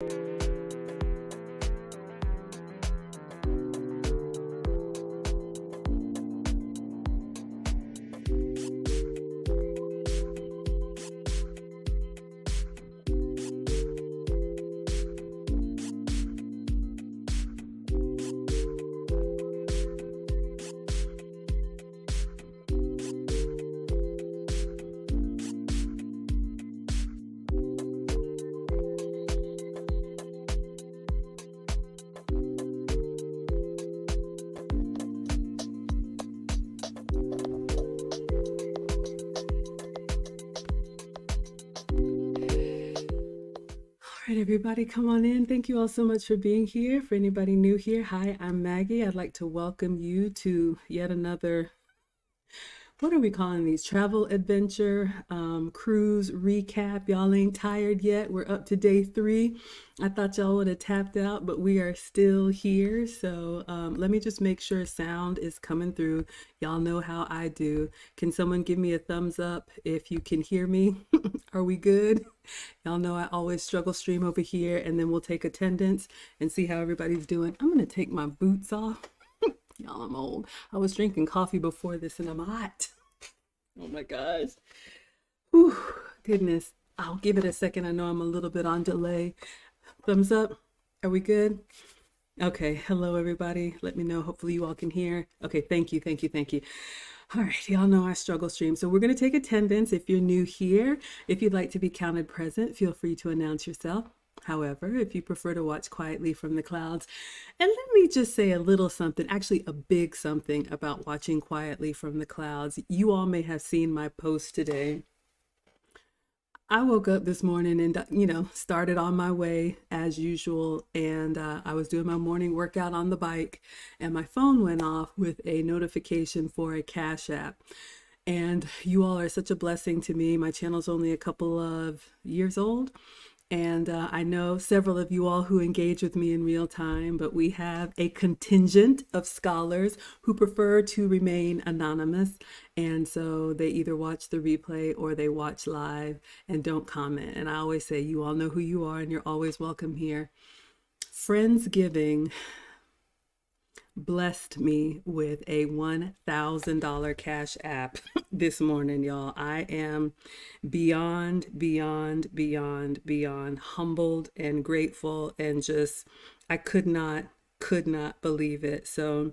All right, everybody, come on in. Thank you all so much for being here. For anybody new here, hi, I'm Maggie. I'd like to welcome you to yet another, what are we calling these? Travel adventure, cruise recap. Y'all ain't tired yet. We're up to day 3. I thought y'all would have tapped out, but we are still here. So let me just make sure sound is coming through. Y'all know how I do. Can someone give me a thumbs up if you can hear me? Are we good? Y'all know I always struggle stream over here, and then we'll take attendance and see how everybody's doing. I'm gonna take my boots off. Y'all, I'm old. I was drinking coffee before this and I'm hot. Oh my gosh. Whew, goodness. I'll give it a second. I know I'm a little bit on delay. Thumbs up. Are we good? Okay. Hello, everybody. Let me know. Hopefully you all can hear. Okay. Thank you. Thank you. Thank you. All right. Y'all know I struggle stream. So we're going to take attendance. If you're new here, if you'd like to be counted present, feel free to announce yourself. However, if you prefer to watch quietly from the clouds, and let me just say a little something, actually a big something about watching quietly from the clouds. You all may have seen my post today. I woke up this morning and, started on my way as usual. And I was doing my morning workout on the bike and my phone went off with a notification for a Cash App. And you all are such a blessing to me. My channel's only a couple of years old. And I know several of you all who engage with me in real time, but we have a contingent of scholars who prefer to remain anonymous. And so they either watch the replay or they watch live and don't comment. And I always say, you all know who you are and you're always welcome here. Friendsgiving blessed me with a $1,000 Cash App this morning, y'all. I am beyond humbled and grateful, and just, I could not believe it. So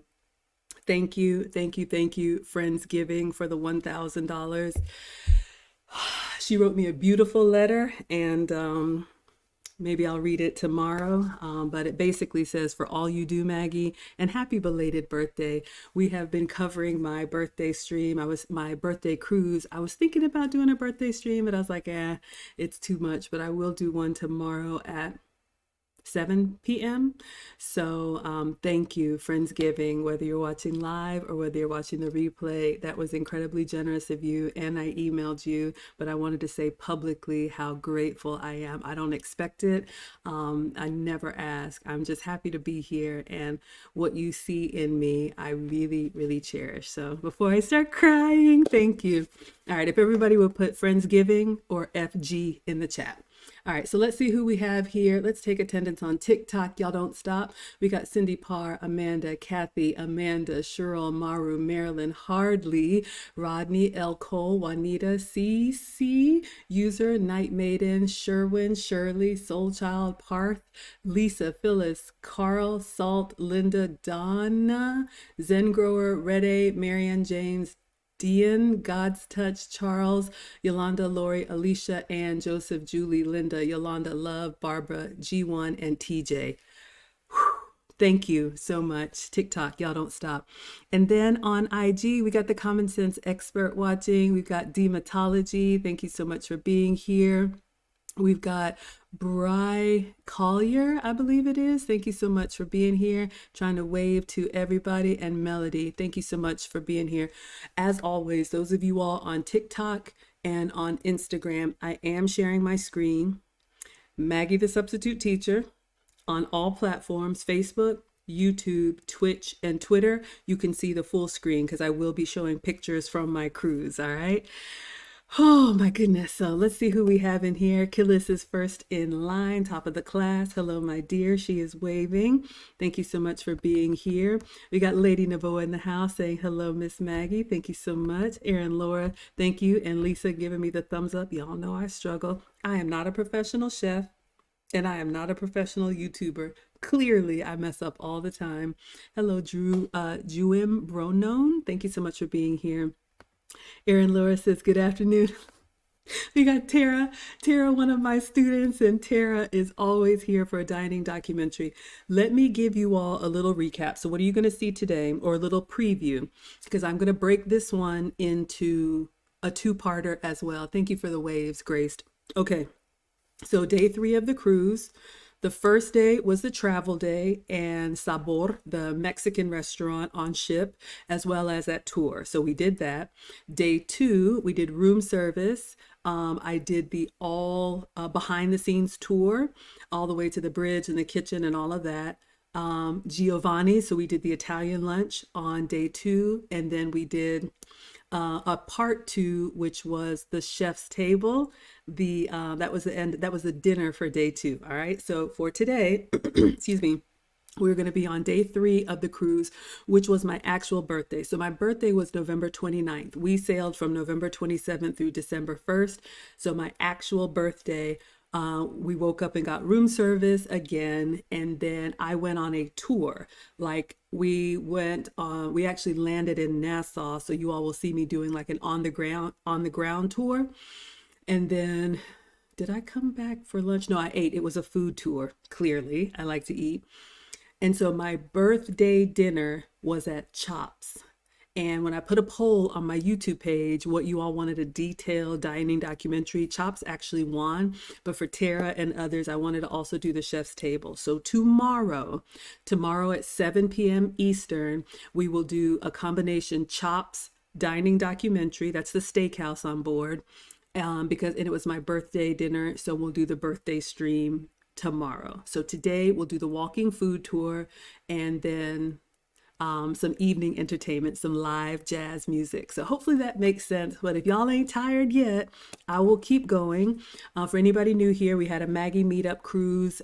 thank you, Friendsgiving, for the $1,000. She wrote me a beautiful letter, and maybe I'll read it tomorrow, but it basically says, for all you do, Maggie, and happy belated birthday. We have been covering my birthday stream. My birthday cruise. I was thinking about doing a birthday stream, but I was like, it's too much, but I will do one tomorrow at 7 p.m. So thank you, Friendsgiving, whether you're watching live or whether you're watching the replay. That was incredibly generous of you, and I emailed you, but I wanted to say publicly how grateful I am. I don't expect it. I never ask. I'm just happy to be here, and what you see in me, I really cherish. So before I start crying, thank you. All right, if everybody would put Friendsgiving or FG in the chat. All right, so let's see who we have here. Let's take attendance on TikTok. Y'all don't stop. We got Cindy Parr, Amanda, Kathy, Amanda, Cheryl, Maru, Marilyn, Hardly, Rodney, L. Cole, Juanita, CC, User, Night Maiden, Sherwin, Shirley, Soulchild, Parth, Lisa, Phyllis, Carl, Salt, Linda, Donna, Zen Grower, Rede, Marianne, James, Dean, God's Touch, Charles, Yolanda, Lori, Alicia, Ann, Joseph, Julie, Linda, Yolanda, Love, Barbara, G1, and TJ. Whew. Thank you so much. TikTok, y'all don't stop. And then on IG, we got the Common Sense Expert watching. We've got Dematology. Thank you so much for being here. We've got Bry Collier, I believe it is. Thank you so much for being here. Trying to wave to everybody. And Melody, thank you so much for being here. As always, those of you all on TikTok and on Instagram, I am sharing my screen. Maggie the Substitute Teacher on all platforms, Facebook, YouTube, Twitch, and Twitter. You can see the full screen because I will be showing pictures from my cruise, all right? Oh my goodness. So let's see who we have in here. Killis is first in line, top of the class. Hello, my dear. She is waving. Thank you so much for being here. We got Lady Navoa in the house saying hello, Miss Maggie. Thank you so much. Erin, Laura, thank you. And Lisa giving me the thumbs up. Y'all know I struggle. I am not a professional chef and I am not a professional YouTuber. Clearly, I mess up all the time. Hello, Juim Bronon. Thank you so much for being here. Erin Laura says, good afternoon. We got Tara. Tara, one of my students, and Tara is always here for a dining documentary. Let me give you all a little recap. So what are you going to see today, or a little preview? Because I'm going to break this one into a two-parter as well. Thank you for the waves, Grace. Okay, so day 3 of the cruise. The first day was the travel day and Sabor, the Mexican restaurant on ship, as well as at tour. So we did that. Day 2, we did room service. I did the all behind the scenes tour, all the way to the bridge and the kitchen and all of that. Giovanni, so we did the Italian lunch on day 2, and then we did a part 2, which was the chef's table. That was the end. That was the dinner for day 2. All right. So for today, excuse me, we're going to be on day 3 of the cruise, which was my actual birthday. So my birthday was November 29th. We sailed from November 27th through December 1st. So my actual birthday, we woke up and got room service again, and then I went on a tour. Like we actually landed in Nassau, so you all will see me doing like an on the ground tour. And then did I come back for lunch? No, I ate. It was a food tour. Clearly, I like to eat. And so my birthday dinner was at Chops. And when I put a poll on my YouTube page, what you all wanted a detailed dining documentary, Chops actually won. But for Tara and others, I wanted to also do the chef's table. So tomorrow at 7 p.m. Eastern, we will do a combination Chops dining documentary. That's the steakhouse on board. And it was my birthday dinner. So we'll do the birthday stream tomorrow. So today we'll do the walking food tour, and then some evening entertainment, some live jazz music. So hopefully that makes sense. But if y'all ain't tired yet, I will keep going. For anybody new here, we had a Maggie Meetup cruise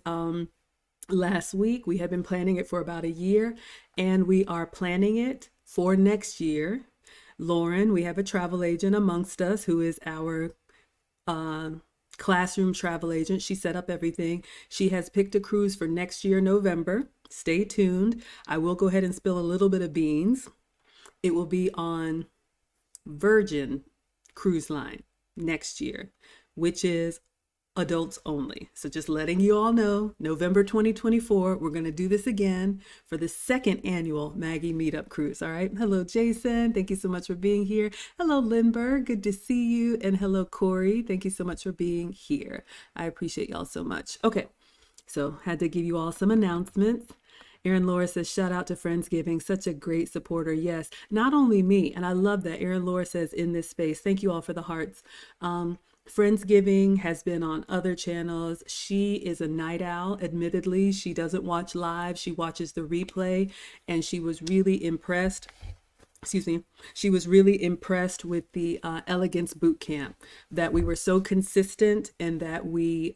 last week. We have been planning it for about a year, and we are planning it for next year. Lauren, we have a travel agent amongst us who is our classroom travel agent. She set up everything. She has picked a cruise for next year, November. Stay tuned. I will go ahead and spill a little bit of beans. It will be on Virgin Cruise Line next year, which is adults only. So just letting you all know, November 2024, we're going to do this again for the second annual Maggie Meetup Cruise. All right. Hello, Jason. Thank you so much for being here. Hello, Lindbergh. Good to see you. And hello, Corey. Thank you so much for being here. I appreciate y'all so much. Okay. So had to give you all some announcements. Erin Laura says, shout out to Friendsgiving. Such a great supporter. Yes, not only me. And I love that. Erin Laura says, in this space. Thank you all for the hearts. Friendsgiving has been on other channels. She is a night owl. Admittedly, she doesn't watch live. She watches the replay, and she was really impressed. She was really impressed with the Elegance Boot Camp, that we were so consistent and that we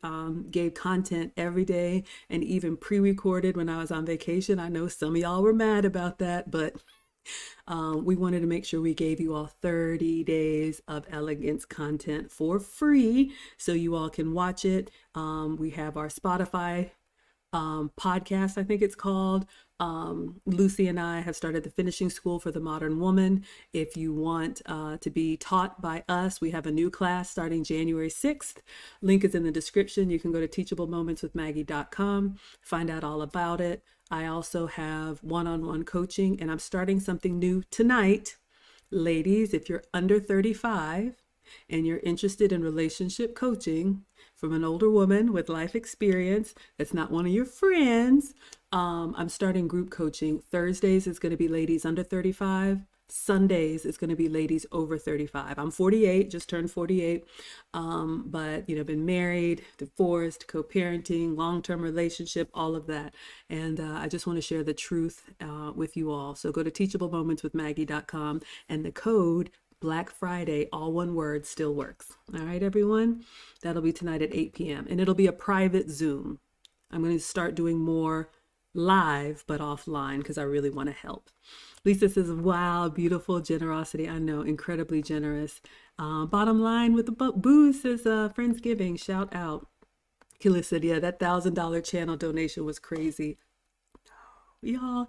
gave content every day and even pre-recorded when I was on vacation. I know some of y'all were mad about that, but we wanted to make sure we gave you all 30 days of Elegance content for free so you all can watch it. We have our Spotify podcast, I think it's called. Lucy and I have started the finishing school for the modern woman. If you want to be taught by us, we have a new class starting January 6th. Link is in the description. You can go to teachablemomentswithmaggie.com, find out all about it. I also have one-on-one coaching, and I'm starting something new tonight. Ladies, if you're under 35 and you're interested in relationship coaching from an older woman with life experience that's not one of your friends, I'm starting group coaching. Thursdays is going to be ladies under 35. Sundays is going to be ladies over 35. I'm 48, just turned 48, but been married, divorced, co-parenting, long-term relationship, all of that. And I just want to share the truth with you all. So go to teachablemomentswithmaggie.com, and the code Black Friday, all one word, still works. All right, everyone? That'll be tonight at 8 p.m. And it'll be a private Zoom. I'm going to start doing more live, but offline because I really want to help. Lisa says, wow, beautiful generosity. I know, incredibly generous. Bottom line with the booze says, Friendsgiving, shout out. Killa said, yeah, that $1,000 channel donation was crazy. Y'all,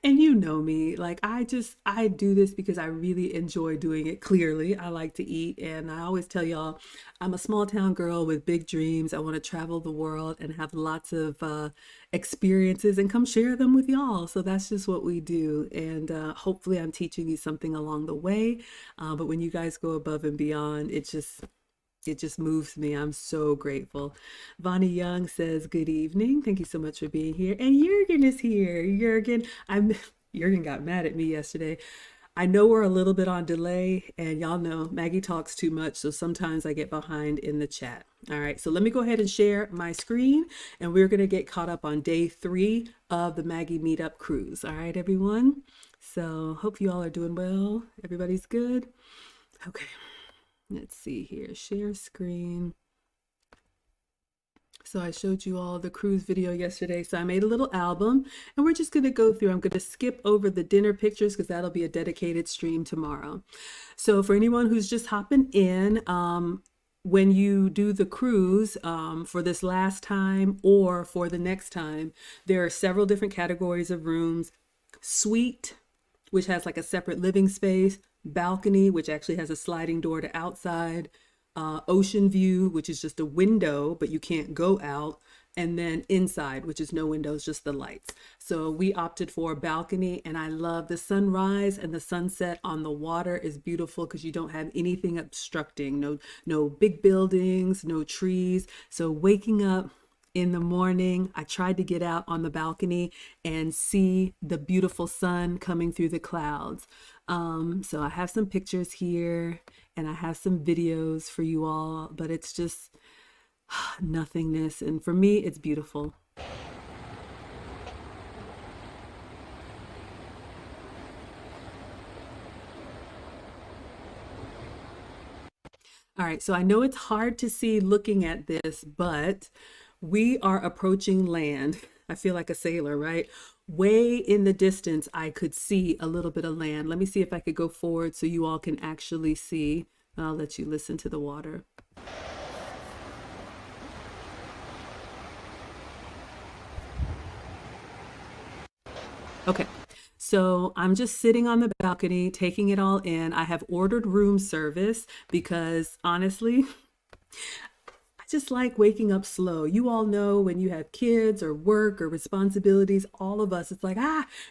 and you know me, like I do this because I really enjoy doing it. Clearly, I like to eat, and I always tell y'all, I'm a small town girl with big dreams. I want to travel the world and have lots of experiences and come share them with y'all. So that's just what we do, and hopefully I'm teaching you something along the way. But when you guys go above and beyond, it just moves me. I'm so grateful. Vonnie Young says, good evening. Thank you so much for being here. And Jurgen is here. Jurgen got mad at me yesterday. I know we're a little bit on delay, and y'all know Maggie talks too much, so sometimes I get behind in the chat. All right, so let me go ahead and share my screen, and we're going to get caught up on day 3 of the Maggie Meetup cruise. All right, everyone? So hope you all are doing well. Everybody's good? Okay. Let's see here, share screen. So I showed you all the cruise video yesterday. So I made a little album, and we're just going to go through. I'm going to skip over the dinner pictures because that'll be a dedicated stream tomorrow. So for anyone who's just hopping in, when you do the cruise for this last time or for the next time, there are several different categories of rooms. Suite, which has like a separate living space. Balcony, which actually has a sliding door to outside, ocean view, which is just a window, but you can't go out, and then inside, which is no windows, just the lights. So we opted for balcony, and I love the sunrise and the sunset on the water is beautiful because you don't have anything obstructing, no big buildings, no trees. So waking up in the morning, I tried to get out on the balcony and see the beautiful sun coming through the clouds. So I have some pictures here and I have some videos for you all, but it's just nothingness. And for me, it's beautiful. All right, so I know it's hard to see looking at this, but we are approaching land. I feel like a sailor, right? Way in the distance, I could see a little bit of land. Let me see if I could go forward so you all can actually see. I'll let you listen to the water. Okay, so I'm just sitting on the balcony, taking it all in. I have ordered room service because honestly, I just like waking up slow. You all know when you have kids or work or responsibilities, all of us, it's like,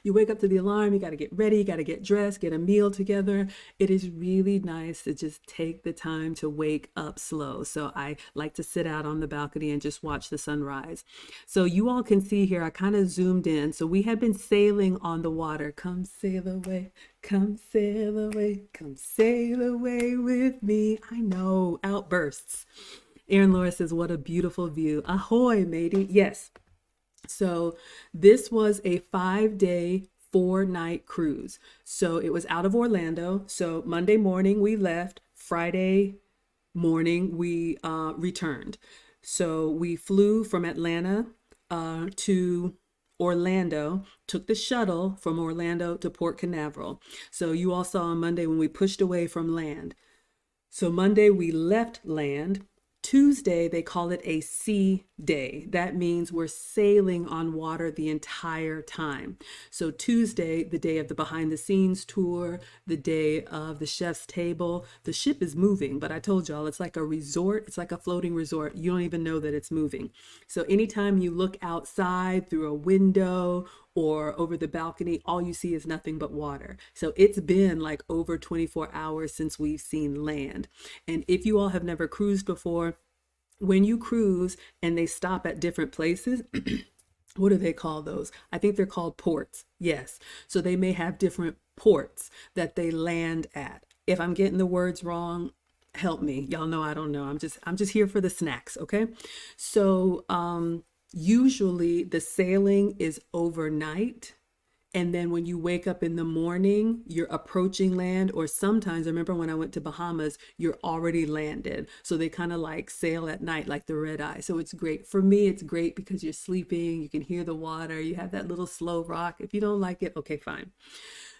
you wake up to the alarm, you got to get ready, you got to get dressed, get a meal together. It is really nice to just take the time to wake up slow. So I like to sit out on the balcony and just watch the sunrise. So you all can see here, I kind of zoomed in. So we had been sailing on the water. Come sail away, come sail away, come sail away with me. I know, outbursts. Aaron Laura says, what a beautiful view. Ahoy, matey. Yes. So this was a 5-day, 4-night cruise. So it was out of Orlando. So Monday morning we left. Friday morning we returned. So we flew from Atlanta to Orlando, took the shuttle from Orlando to Port Canaveral. So you all saw on Monday when we pushed away from land. So Monday we left land. Tuesday, they call it a sea day. That means we're sailing on water the entire time. So Tuesday, the day of the behind the scenes tour, the day of the chef's table, the ship is moving, but I told y'all it's like a resort. It's like a floating resort. You don't even know that it's moving. So anytime you look outside through a window or over the balcony, all you see is nothing but water. So it's been like over 24 hours since we've seen land. And if you all have never cruised before, when you cruise and they stop at different places, what do they call those? I think they're called ports. Yes. So they may have different ports that they land at. If I'm getting the words wrong, help me. Y'all know I don't know. I'm just here for the snacks, okay? So usually the sailing is overnight And then when you wake up in the morning, you're approaching land, or sometimes, I remember when I went to Bahamas, you're already landed. So they kind of like sail at night, like the red eye. So it's great. For me, it's great because you're sleeping, you can hear the water, you have that little slow rock. If you don't like it, okay, fine.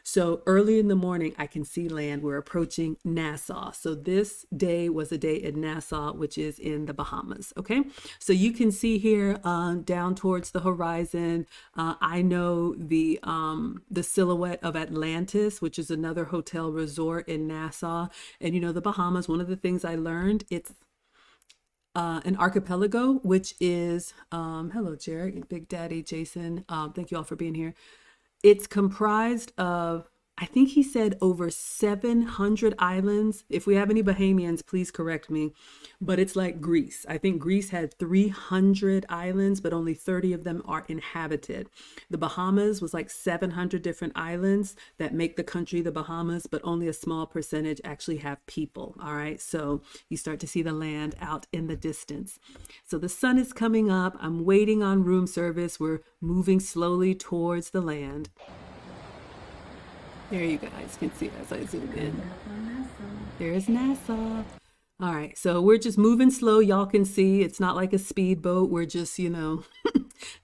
So early in the morning, I can see land. We're approaching Nassau. So this day was a day in Nassau, which is in the Bahamas. Okay. So you can see here down towards the horizon. I know the silhouette of Atlantis, which is another hotel resort in Nassau. And you know, the Bahamas, one of the things I learned, it's an archipelago, which is, hello, Jared, Big Daddy, Jason. Thank you all for being here. It's comprised of, I think he said over 700 islands. If we have any Bahamians, please correct me. But it's like Greece. I think Greece had 300 islands, but only 30 of them are inhabited. The Bahamas was like 700 different islands that make the country the Bahamas, but only a small percentage actually have people. All right. So you start to see the land out in the distance. So the sun is coming up. I'm waiting on room service. We're moving slowly towards the land. There you guys can see as I zoom in. There's Nassau. All right, so we're just moving slow. Y'all can see it's not like a speedboat. We're just, you know,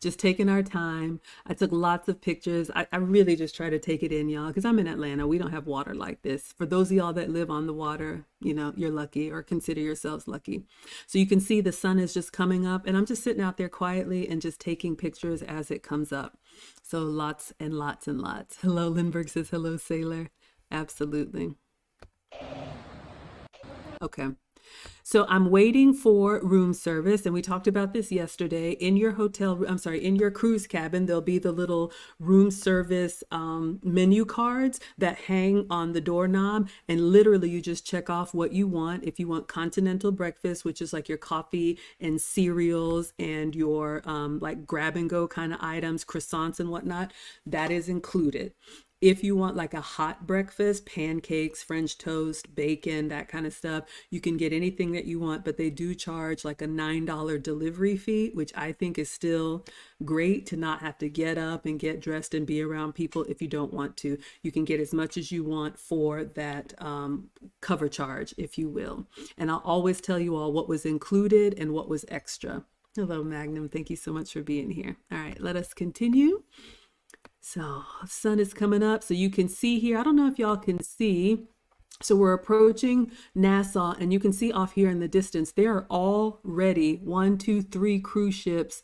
just taking our time. I took lots of pictures. I really just try to take it in, y'all, because I'm in Atlanta. We don't have water like this. For those of y'all that live on the water, you know, you're lucky, or consider yourselves lucky. So you can see the sun is just coming up, and I'm just sitting out there quietly and just taking pictures as it comes up. So lots and lots and lots. Hello, Lindbergh says, hello, sailor. Absolutely. Okay. So I'm waiting for room service, and we talked about this yesterday. In your hotel, I'm sorry, in your cruise cabin, there'll be the little room service menu cards that hang on the doorknob, and literally you just check off what you want. If you want continental breakfast, which is like your coffee and cereals and your like grab and go kind of items, croissants and whatnot, that is included. If you want like a hot breakfast, pancakes, French toast, bacon, that kind of stuff, you can get anything that you want, but they do charge like a $9 delivery fee, which I think is still great to not have to get up and get dressed and be around people if you don't want to. You can get as much as you want for that cover charge, if you will. And I'll always tell you all what was included and what was extra. Hello, Magnum. Thank you so much for being here. All right, let us continue. So sun is coming up, so you can see here, I don't know if y'all can see, so we're approaching Nassau, and you can see off here in the distance, there are already 1, 2, 3 cruise ships.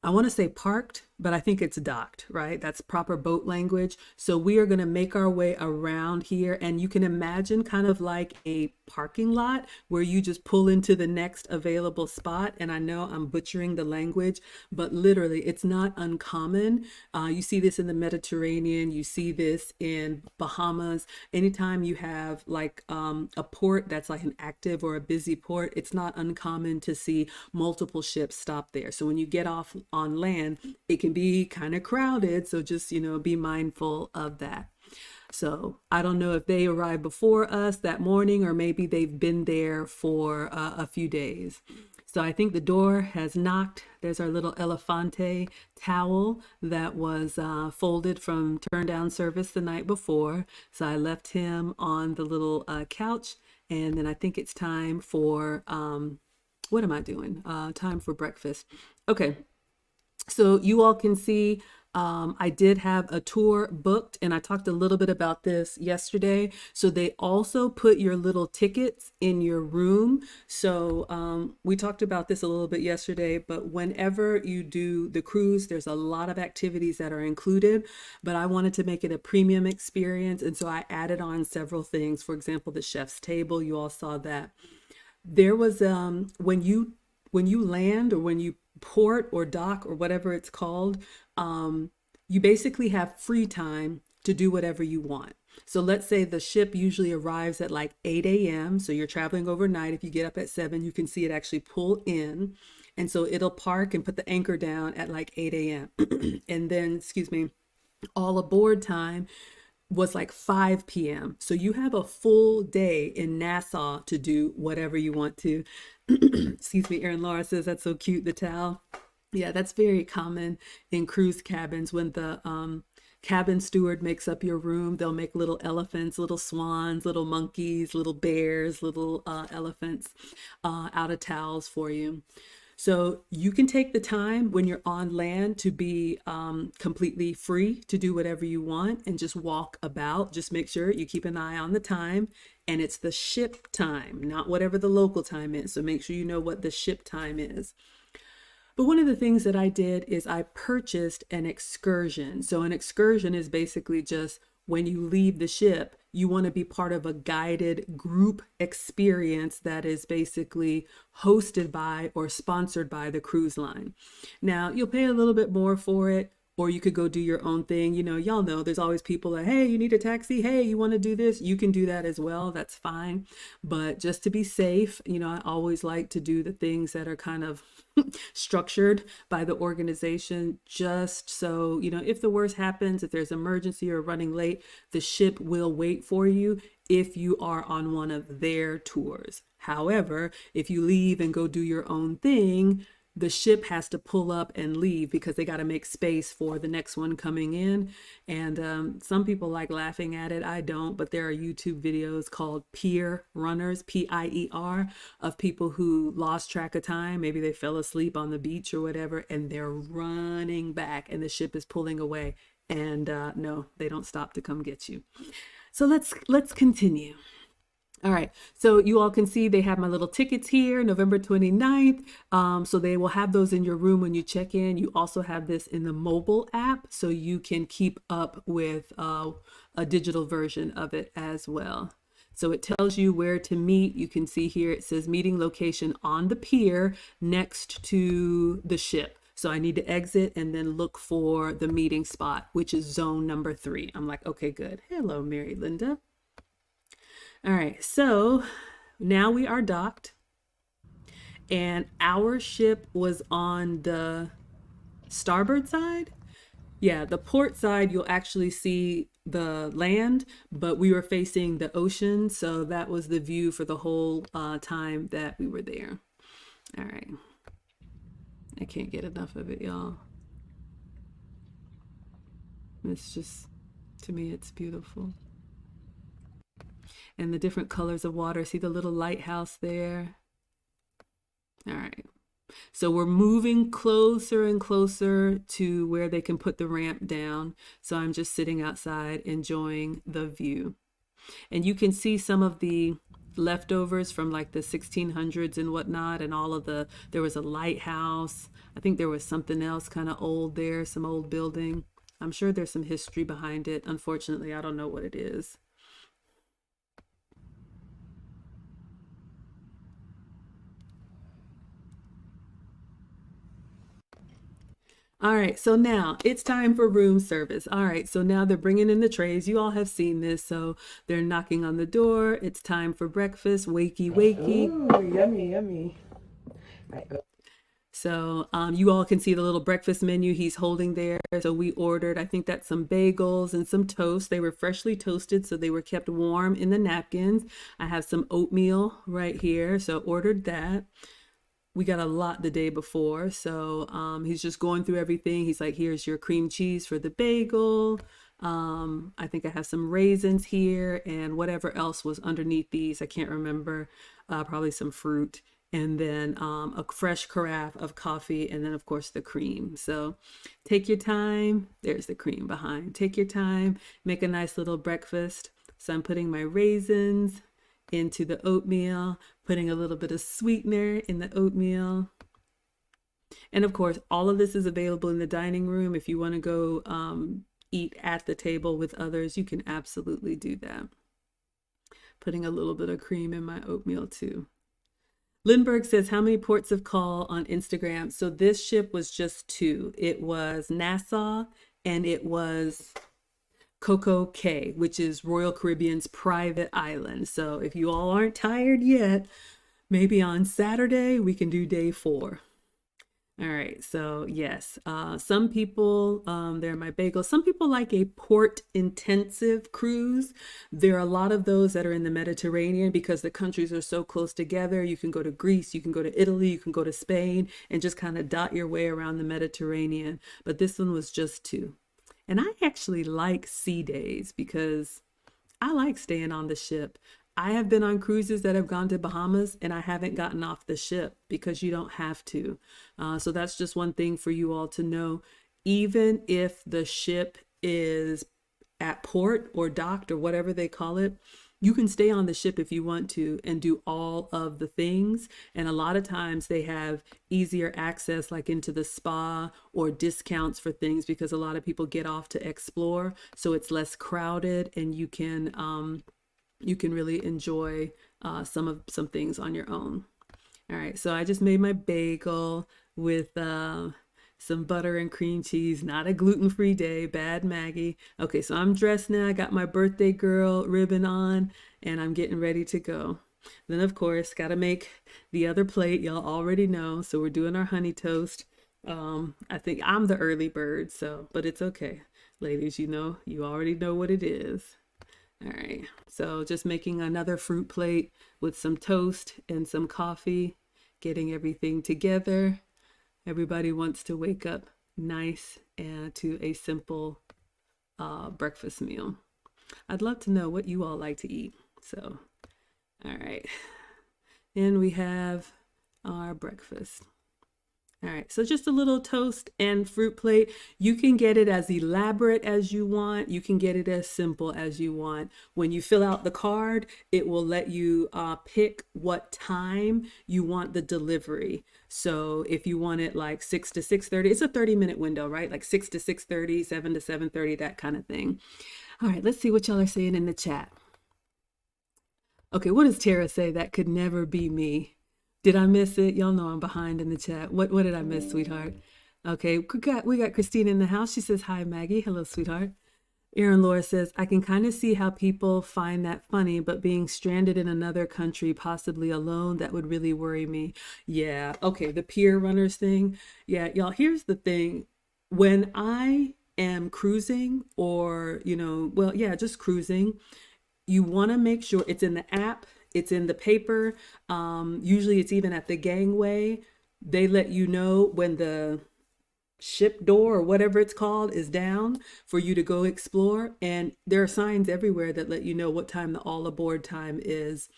I want to say parked, but I think it's docked, right? That's proper boat language. So we are going to make our way around here, and you can imagine kind of like a parking lot where you just pull into the next available spot. And I know I'm butchering the language, but literally it's not uncommon. You see this in the Mediterranean, you see this in Bahamas. Anytime you have like a port that's like an active or a busy port, it's not uncommon to see multiple ships stop there. So when you get off on land, it can be kind of crowded. So just, you know, be mindful of that. So I don't know if they arrived before us that morning, or maybe they've been there for a few days. So I think the door has knocked. There's our little Elefante towel that was folded from turn down service the night before. So I left him on the little couch, and then I think it's time for, what am I doing? Time for breakfast. Okay. So you all can see I did have a tour booked, and I talked a little bit about this yesterday. So they also put your little tickets in your room. So we talked about this a little bit yesterday, but whenever you do the cruise, there's a lot of activities that are included, but I wanted to make it a premium experience. And so I added on several things. For example, the chef's table, you all saw that. There was, when you land, or when you port or dock or whatever it's called, you basically have free time to do whatever you want. So let's say the ship usually arrives at like 8 a.m. So you're traveling overnight. If you get up at 7, you can see it actually pull in. And so it'll park and put the anchor down at like 8 a.m. And then, excuse me, all aboard time was like 5 p.m. So you have a full day in Nassau to do whatever you want to. Excuse me, Erin Laura says, that's so cute, the towel. Yeah, that's very common in cruise cabins when the cabin steward makes up your room. They'll make little elephants, little swans, little monkeys, little bears, little elephants out of towels for you. So you can take the time when you're on land to be completely free to do whatever you want and just walk about. Just make sure you keep an eye on the time, and it's the ship time, not whatever the local time is. So make sure you know what the ship time is. But one of the things that I did is I purchased an excursion. So an excursion is basically just when you leave the ship, you want to be part of a guided group experience that is basically hosted by or sponsored by the cruise line. Now, you'll pay a little bit more for it, or you could go do your own thing. You know, y'all know there's always people that, hey, you need a taxi. Hey, you want to do this? You can do that as well. That's fine. But just to be safe, you know, I always like to do the things that are kind of structured by the organization, just so, you know, if the worst happens, if there's emergency or running late, the ship will wait for you if you are on one of their tours. However, if you leave and go do your own thing, the ship has to pull up and leave because they got to make space for the next one coming in. And some people like laughing at it. I don't, but there are YouTube videos called Pier Runners, Pier, of people who lost track of time. Maybe they fell asleep on the beach or whatever, and they're running back and the ship is pulling away. And no, they don't stop to come get you. So let's continue. All right, so you all can see they have my little tickets here, November 29th. So they will have those in your room when you check in. You also have this in the mobile app, so you can keep up with a digital version of it as well. So it tells you where to meet. You can see here, it says meeting location on the pier next to the ship. So I need to exit and then look for the meeting spot, which is zone number 3. I'm like, okay, good. Hello, Mary Linda. All right, so now we are docked, and our ship was on the starboard side. Yeah, the port side, you'll actually see the land, but we were facing the ocean, so that was the view for the whole time that we were there. All right, I can't get enough of it, y'all. It's just, to me, it's beautiful. And the different colors of water. See the little lighthouse there? All right. So we're moving closer and closer to where they can put the ramp down. So I'm just sitting outside enjoying the view. And you can see some of the leftovers from like the 1600s and whatnot, and all of there was a lighthouse. I think there was something else kind of old there, some old building. I'm sure there's some history behind it. Unfortunately, I don't know what it is. All right, so now it's time for room service. All right, so now they're bringing in the trays. You all have seen this. So they're knocking on the door. It's time for breakfast. Wakey, wakey. Ooh, yummy, yummy. Right. So you all can see the little breakfast menu he's holding there. So we ordered, I think that's some bagels and some toast. They were freshly toasted, so they were kept warm in the napkins. I have some oatmeal right here, so ordered that. We got a lot the day before, so he's just going through everything. He's like, here's your cream cheese for the bagel. I think I have some raisins here and whatever else was underneath these. I can't remember, probably some fruit. And then a fresh carafe of coffee, and then of course the cream. So take your time. There's the cream behind. Take your time, make a nice little breakfast. So I'm putting my raisins into the oatmeal, putting a little bit of sweetener in the oatmeal. And of course, all of this is available in the dining room. If you want to go eat at the table with others, you can absolutely do that. Putting a little bit of cream in my oatmeal too. Lindbergh says, how many ports of call on Instagram? So this ship was just 2. It was Nassau and it was Coco Cay, which is Royal Caribbean's private island. So if you all aren't tired yet, maybe on Saturday we can do day 4. All right, so yes, some people, they're my bagels. Some people like a port intensive cruise. There are a lot of those that are in the Mediterranean because the countries are so close together. You can go to Greece, you can go to Italy, you can go to Spain, and just kind of dot your way around the Mediterranean. But this one was just 2. And I actually like sea days because I like staying on the ship. I have been on cruises that have gone to Bahamas and I haven't gotten off the ship because you don't have to. So that's just one thing for you all to know. Even if the ship is at port or docked or whatever they call it, you can stay on the ship if you want to and do all of the things. And a lot of times they have easier access, like into the spa or discounts for things because a lot of people get off to explore. So it's less crowded and you can really enjoy some things on your own. All right, so I just made my bagel with some butter and cream cheese, not a gluten-free day, bad Maggie. Okay, so I'm dressed now. I got my birthday girl ribbon on, and I'm getting ready to go. Then, of course, got to make the other plate. Y'all already know. So we're doing our honey toast. I think I'm the early bird, so, but it's okay. Ladies, you already know what it is. All right, so just making another fruit plate with some toast and some coffee, getting everything together. Everybody wants to wake up nice and to a simple breakfast meal. I'd love to know what you all like to eat. So, all right. And we have our breakfast. All right, so just a little toast and fruit plate. You can get it as elaborate as you want. You can get it as simple as you want. When you fill out the card, it will let you pick what time you want the delivery. So if you want it like 6 to 6:30, it's a 30-minute window, right? Like 6 to 6:30, 7 to 7:30, that kind of thing. All right, let's see what y'all are saying in the chat. Okay, what does Tara say? That could never be me. Did I miss it? Y'all know I'm behind in the chat. What did I miss, sweetheart? Okay, we got Christine in the house. She says, hi, Maggie. Hello, sweetheart. Erin Laura says, I can kind of see how people find that funny, but being stranded in another country, possibly alone, that would really worry me. Yeah, okay, the pier runners thing. Yeah, y'all, here's the thing. When I am cruising or, just cruising, you want to make sure it's in the app, it's in the paper. Usually it's even at the gangway. They let you know when the ship door or whatever it's called is down for you to go explore. And there are signs everywhere that let you know what time the all aboard time is.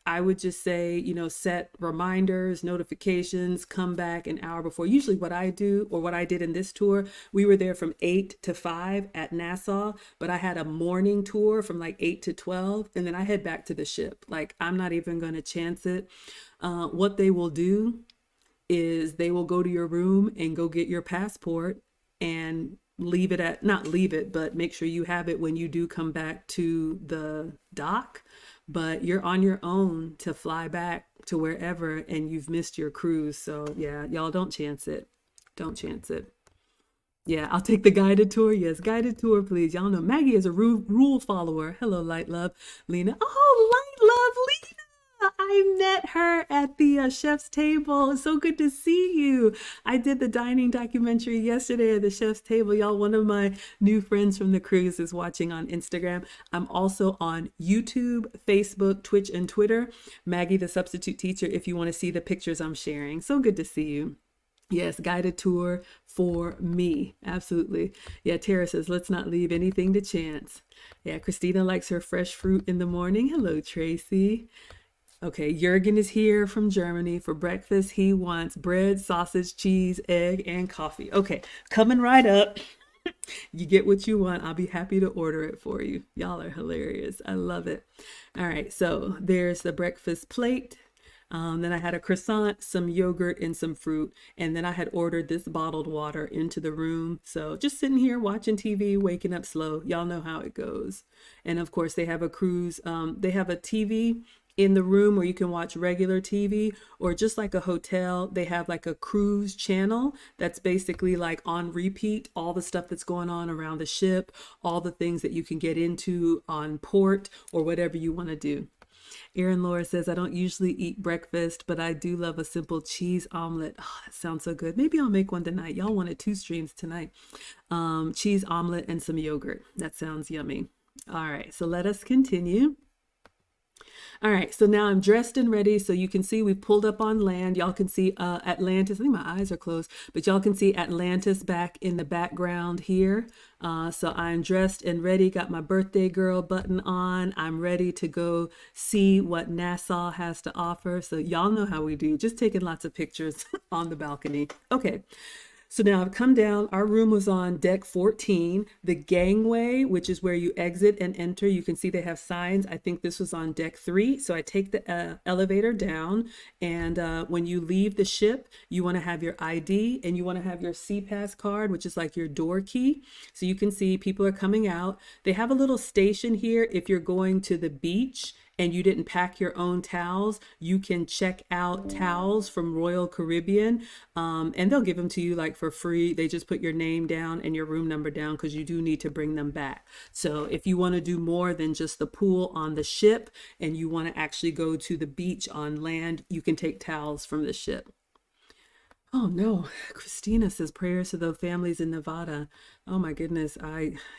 I would just say, set reminders, notifications, come back an hour before. Usually what I do, or what I did in this tour, we were there from 8 to 5 at Nassau, but I had a morning tour from like 8 to 12, and then I head back to the ship. Like, I'm not even going to chance it. What they will do is they will go to your room and go get your passport and leave it at, not leave it, but make sure you have it when you do come back to the dock. But you're on your own to fly back to wherever and you've missed your cruise. So yeah, y'all don't chance it. Don't chance it. Yeah, I'll take the guided tour. Yes, guided tour, please. Y'all know Maggie is a rule follower. Hello, Light Love. Lena. Oh, Light Love, Lena. I met her at the chef's table. It's so good to see you. I did the dining documentary yesterday at the chef's table. Y'all, one of my new friends from the cruise is watching on Instagram. I'm also on YouTube, Facebook, Twitch, and Twitter. Maggie, the substitute teacher, if you want to see the pictures I'm sharing. So good to see you. Yes, guided tour for me. Absolutely. Yeah, Tara says, let's not leave anything to chance. Yeah, Christina likes her fresh fruit in the morning. Hello, Tracy. Okay, Jurgen is here from Germany for breakfast. He wants bread, sausage, cheese, egg, and coffee. Okay, coming right up. You get what you want. I'll be happy to order it for you. Y'all are hilarious. I love it. All right, so there's the breakfast plate. Then I had a croissant, some yogurt, and some fruit. And then I had ordered this bottled water into the room. So just sitting here watching TV, waking up slow. Y'all know how it goes. And of course, they have a cruise. They have a TV in the room where you can watch regular TV, or just like a hotel, they have like a cruise channel that's basically like on repeat, all the stuff that's going on around the ship, all the things that you can get into on port or whatever you want to do. Erin Laura says, I don't usually eat breakfast, but I do love a simple cheese omelet. Oh, that sounds so good. Maybe I'll make one tonight. Y'all wanted 2 streams tonight. Cheese omelet and some yogurt. That sounds yummy. All right, so let us continue. All right, so now I'm dressed and ready. So you can see we pulled up on land. Y'all can see Atlantis. I think my eyes are closed, but y'all can see Atlantis back in the background here. So I'm dressed and ready, got my birthday girl button on. I'm ready to go see what Nassau has to offer. So y'all know how we do, just taking lots of pictures on the balcony. Okay. So now I've come down. Our room was on deck 14. The gangway, which is where you exit and enter, you can see they have signs. I think this was on deck 3. So I take the elevator down. And when you leave the ship, you want to have your ID and you want to have your CPAS card, which is like your door key. So you can see people are coming out. They have a little station here if you're going to the beach and you didn't pack your own towels, you can check out towels from Royal Caribbean, and they'll give them to you like for free. They just put your name down and your room number down because you do need to bring them back. So if you want to do more than just the pool on the ship and you want to actually go to the beach on land, you can take towels from the ship. Oh no, Christina says prayers to the families in Nevada. Oh my goodness,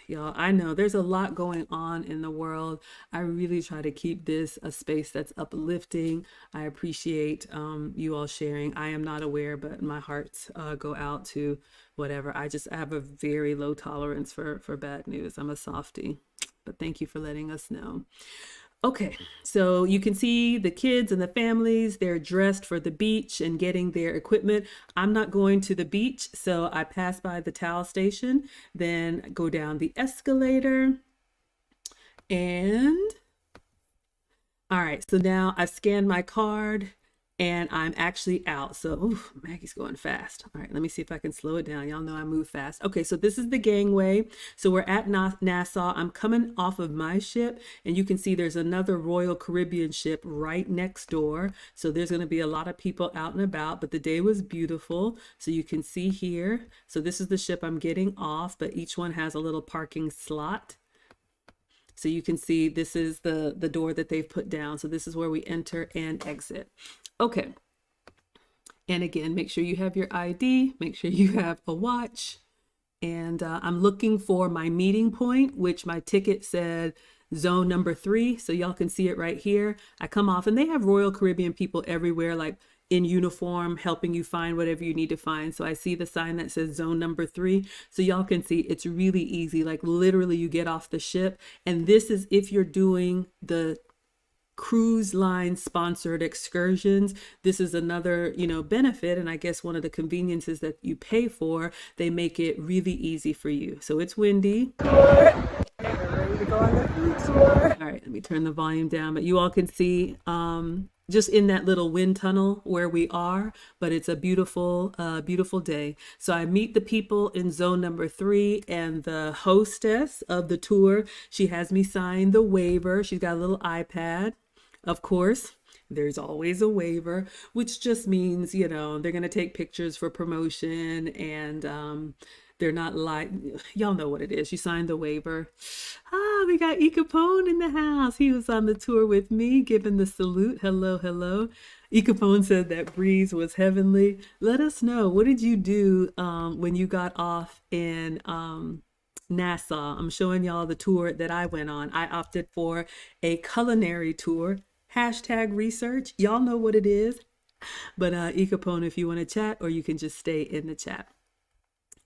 y'all, I know there's a lot going on in the world. I really try to keep this a space that's uplifting. I appreciate you all sharing. I am not aware, but my hearts go out to whatever. I have a very low tolerance for bad news. I'm a softie, but thank you for letting us know. Okay, so you can see the kids and the families, they're dressed for the beach and getting their equipment. I'm not going to the beach, so I pass by the towel station, then go down the escalator, and all right, so now I've scanned my card and I'm actually out. So, oof, Maggie's going fast. All right, let me see if I can slow it down. Y'all know I move fast. Okay, so this is the gangway. So we're at Nassau. I'm coming off of my ship, and you can see there's another Royal Caribbean ship right next door. So there's going to be a lot of people out and about, but the day was beautiful. So you can see here. So this is the ship I'm getting off, but each one has a little parking slot. So you can see this is the door that they've put down. So this is where we enter and exit. Okay. And again, make sure you have your ID, make sure you have a watch. And I'm looking for my meeting point, which my ticket said zone number 3. So y'all can see it right here. I come off and they have Royal Caribbean people everywhere, like in uniform, helping you find whatever you need to find. So I see the sign that says zone number 3. So y'all can see it's really easy. Like literally you get off the ship. And this is if you're doing the cruise line sponsored excursions. This is another, benefit. And I guess one of the conveniences that you pay for, they make it really easy for you. So it's windy. Ready to go on the food tour. All right, let me turn the volume down, but you all can see just in that little wind tunnel where we are, but it's a beautiful, beautiful day. So I meet the people in zone number 3 and the hostess of the tour, she has me sign the waiver. She's got a little iPad. Of course, there's always a waiver, which just means, they're going to take pictures for promotion and they're not like, y'all know what it is. You signed the waiver. We got E. Capone in the house. He was on the tour with me, giving the salute. Hello, hello. E. Capone said that breeze was heavenly. Let us know, what did you do when you got off in Nassau? I'm showing y'all the tour that I went on. I opted for a culinary tour. #research. Y'all know what it is. But E. Capone, if you want to chat, or you can just stay in the chat.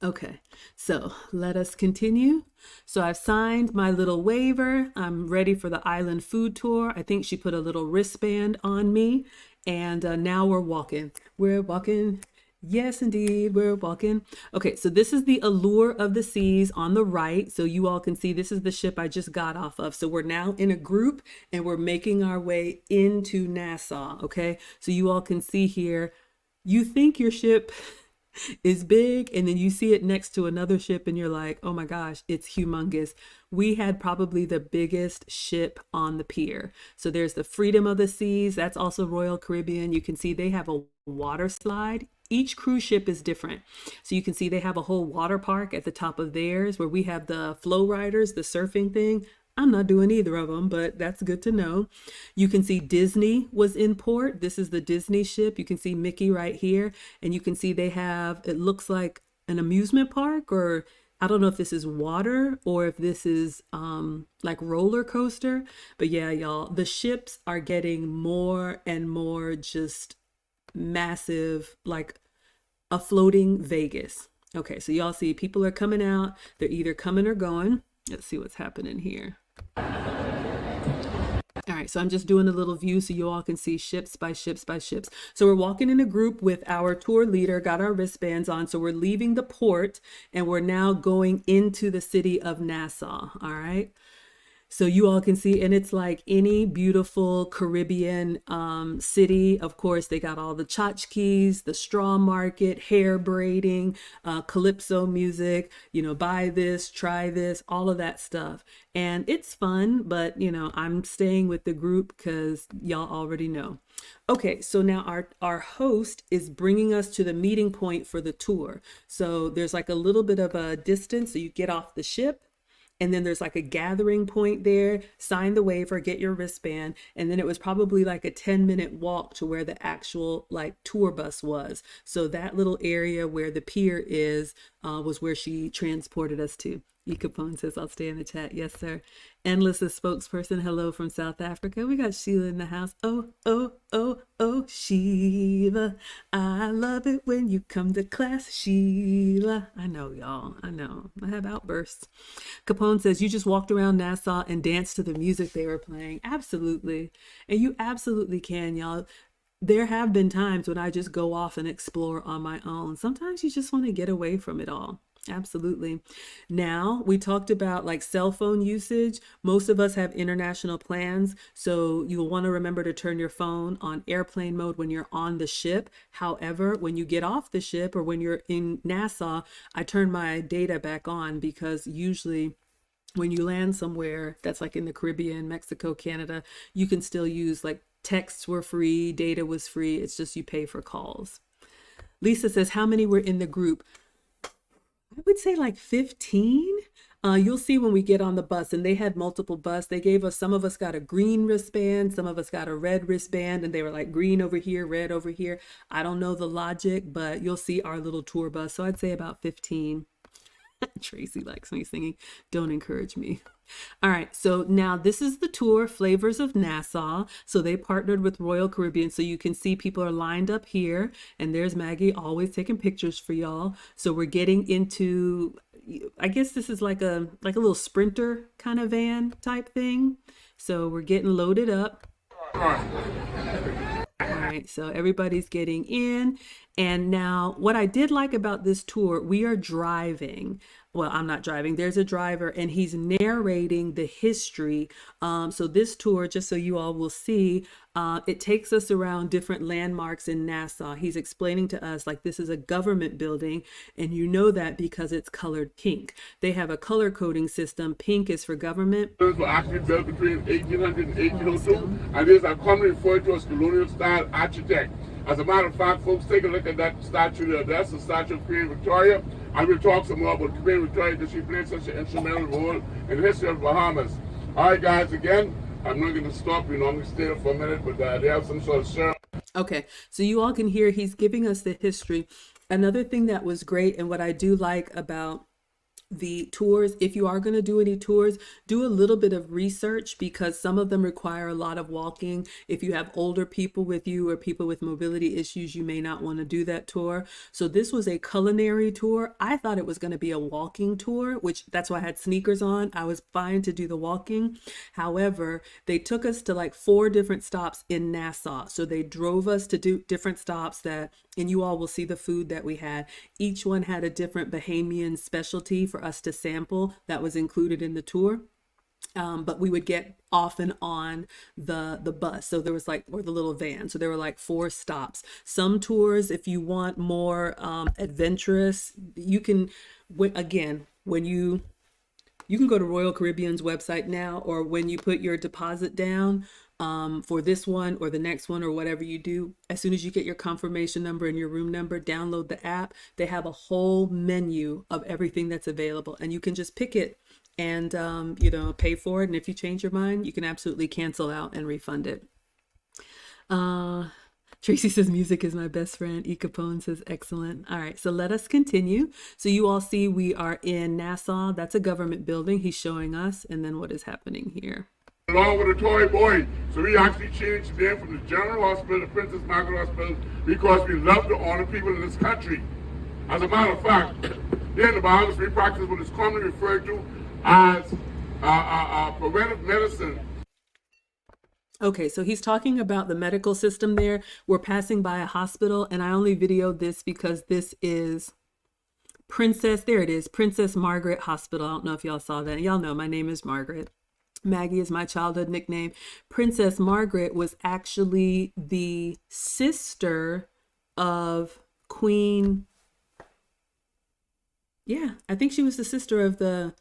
Okay, so let us continue. So I've signed my little waiver. I'm ready for the island food tour. I think she put a little wristband on me. And now we're walking. We're walking. Yes, indeed, we're walking. Okay, so this is the Allure of the Seas on the right. So you all can see this is the ship I just got off of. So we're now in a group and we're making our way into Nassau, okay? So you all can see here, you think your ship is big and then you see it next to another ship and you're like, oh my gosh, it's humongous. We had probably the biggest ship on the pier. So there's the Freedom of the Seas. That's also Royal Caribbean. You can see they have a water slide. Each cruise ship is different. So you can see they have a whole water park at the top of theirs where we have the flow riders, the surfing thing. I'm not doing either of them, but that's good to know. You can see Disney was in port. This is the Disney ship. You can see Mickey right here. And you can see they have, it looks like an amusement park, or I don't know if this is water or if this is like roller coaster, but yeah, y'all, the ships are getting more and more just massive, like a floating Vegas. Okay, so y'all see people are coming out. They're either coming or going. Let's see what's happening here. All right, so I'm just doing a little view so you all can see ships by ships by ships. So we're walking in a group with our tour leader, got our wristbands on. So we're leaving the port and we're now going into the city of Nassau. All right. So you all can see, and it's like any beautiful Caribbean city. Of course, they got all the tchotchkes, the straw market, hair braiding, calypso music, buy this, try this, all of that stuff. And it's fun, but I'm staying with the group because y'all already know. Okay, so now our host is bringing us to the meeting point for the tour. So there's like a little bit of a distance. So you get off the ship. And then there's like a gathering point there, sign the waiver, get your wristband. And then it was probably like a 10-minute walk to where the actual like tour bus was. So that little area where the pier is was where she transported us to. E. Capone says, I'll stay in the chat. Yes, sir. Endless a spokesperson. Hello from South Africa. We got Sheila in the house. Oh, oh, oh, oh, Sheila. I love it when you come to class, Sheila. I know, y'all. I know. I have outbursts. Capone says, you just walked around Nassau and danced to the music they were playing. Absolutely. And you absolutely can, y'all. There have been times when I just go off and explore on my own. Sometimes you just want to get away from it all. Absolutely. Now, we talked about like cell phone usage. Most of us have international plans, so you'll want to remember to turn your phone on airplane mode when you're on the ship. However, when you get off the ship or when you're in Nassau, I turn my data back on because usually when you land somewhere that's like in the Caribbean, Mexico, Canada, you can still use like texts were free, data was free. It's just you pay for calls. Lisa says, how many were in the group? I would say like 15. You'll see when we get on the bus, and they had multiple bus. They gave us, some of us got a green wristband, some of us got a red wristband, and they were like green over here, red over here. I don't know the logic, but you'll see our little tour bus. So I'd say about 15. Tracy likes me singing. Don't encourage me. All right, so now this is the tour, Flavors of Nassau. So they partnered with Royal Caribbean. So you can see people are lined up here, and there's Maggie always taking pictures for y'all. So we're getting into, I guess this is like a little sprinter kind of van type thing. So we're getting loaded up. All right, so everybody's getting in. And now what I did like about this tour, we are driving. Well, I'm not driving. There's a driver and he's narrating the history. So this tour, just so you all will see, it takes us around different landmarks in Nassau. He's explaining to us like this is a government building, and you know that because it's colored pink. They have a color coding system. Pink is for government. Those were actually built between 1800 and 1802, and these are commonly referred to as colonial style architect. As a matter of fact, folks, take a look at that statue there. That's the statue of Queen Victoria. And we'll talk some more about Queen Victoria because she played such an instrumental role in the history of Bahamas. All right, guys, again, I'm not going to stop. We normally stay there for a minute, but they have some sort of syrup. Okay, so you all can hear he's giving us the history. Another thing that was great, and what I do like about the tours, if you are going to do any tours, do a little bit of research because some of them require a lot of walking. If you have older people with you or people with mobility issues, you may not want to do that tour. So this was a culinary tour. I thought it was going to be a walking tour, which that's why I had sneakers on. I was fine to do the walking. However, they took us to like 4 different stops in Nassau. So they drove us to do different stops and you all will see the food that we had. Each one had a different Bahamian specialty for us to sample that was included in the tour. But we would get off and on the bus. So there was like, or the little van. So there were like 4 stops. Some tours, if you want more adventurous, you can, again, when you can go to Royal Caribbean's website now, or when you put your deposit down for this one or the next one or whatever you do, as soon as you get your confirmation number and your room number, download the app. They have a whole menu of everything that's available, and you can just pick it and pay for it. And if you change your mind, you can absolutely cancel out and refund it. Tracy says music is my best friend. E. Capone says excellent. All right, so let us continue. So you all see we are in Nassau. That's a government building. He's showing us. And then what is happening here? Along with a toy boy. So we actually changed the name from the General Hospital to Princess Margaret Hospital because we love to honor people in this country. As a matter of fact, here in the Bahamas, we practice what is commonly referred to as preventive medicine. Okay, so he's talking about the medical system there. We're passing by a hospital, and I only videoed this because this is there it is, Princess Margaret Hospital. I don't know if y'all saw that. Y'all know my name is Margaret. Maggie is my childhood nickname. Princess Margaret was actually the sister of Queen. Yeah, I think she was the sister of the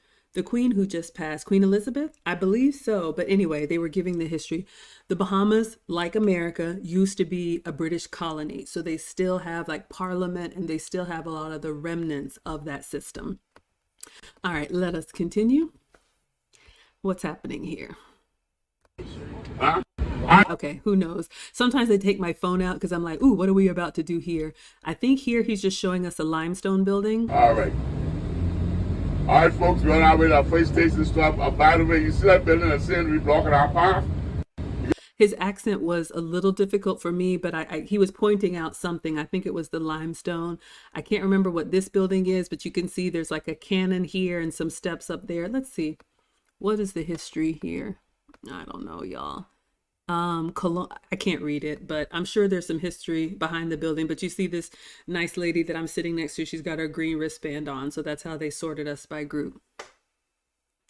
queen who just passed, Queen Elizabeth. I believe so. But anyway, they were giving the history. The Bahamas, like America, used to be a British colony. So they still have like parliament, and they still have a lot of the remnants of that system. All right, let us continue. What's happening here? Okay, who knows? Sometimes I take my phone out because I'm like, ooh, what are we about to do here? I think here he's just showing us a limestone building. All right. All right, folks, we're on our way to our first station stop. By the way, you see that building that's saying we're blocking our path? His accent was a little difficult for me, but he was pointing out something. I think it was the limestone. I can't remember what this building is, but you can see there's like a cannon here and some steps up there. Let's see. What is the history here? I don't know, y'all. I can't read it, but I'm sure there's some history behind the building. But you see this nice lady that I'm sitting next to, she's got her green wristband on. So that's how they sorted us by group.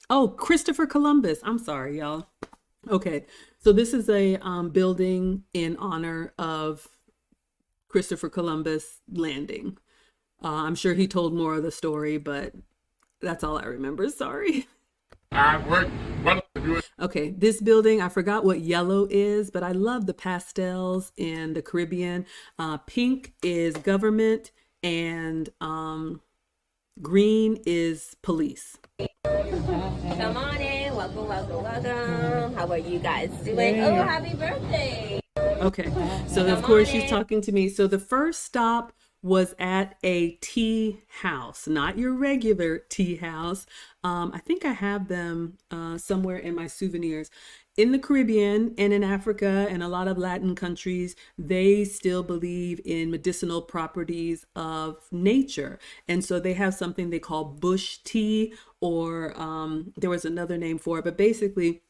Oh, Christopher Columbus. I'm sorry, y'all. Okay, so this is a building in honor of Christopher Columbus landing. I'm sure he told more of the story, but that's all I remember. Sorry. Okay, this building, I forgot what yellow is, but I love the pastels in the Caribbean. Pink is government, and green is police. Come on in. Welcome, welcome, welcome. How are you guys doing? Oh, happy birthday. Okay, so of course she's talking to me. So the first stop was at a tea house, not your regular tea house. I think I have them somewhere in my souvenirs. In the Caribbean and in Africa and a lot of Latin countries, they still believe in medicinal properties of nature. And so they have something they call bush tea, or there was another name for it, but basically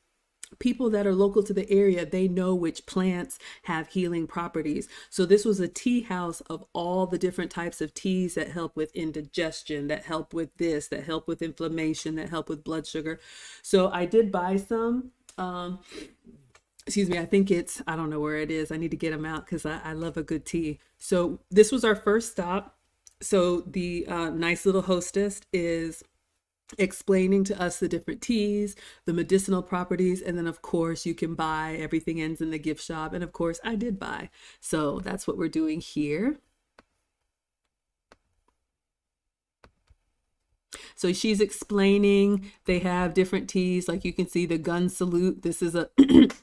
people that are local to the area, they know which plants have healing properties. So this was a tea house of all the different types of teas that help with indigestion, that help with this, that help with inflammation, that help with blood sugar. So I did buy some. Excuse me, I think I don't know where it is. I need to get them out because I love a good tea. So this was our first stop. So the nice little hostess is explaining to us the different teas, the medicinal properties, and then of course you can buy. Everything ends in the gift shop, and of course I did buy. So that's what we're doing here. So she's explaining they have different teas, like you can see the gun salute. This is a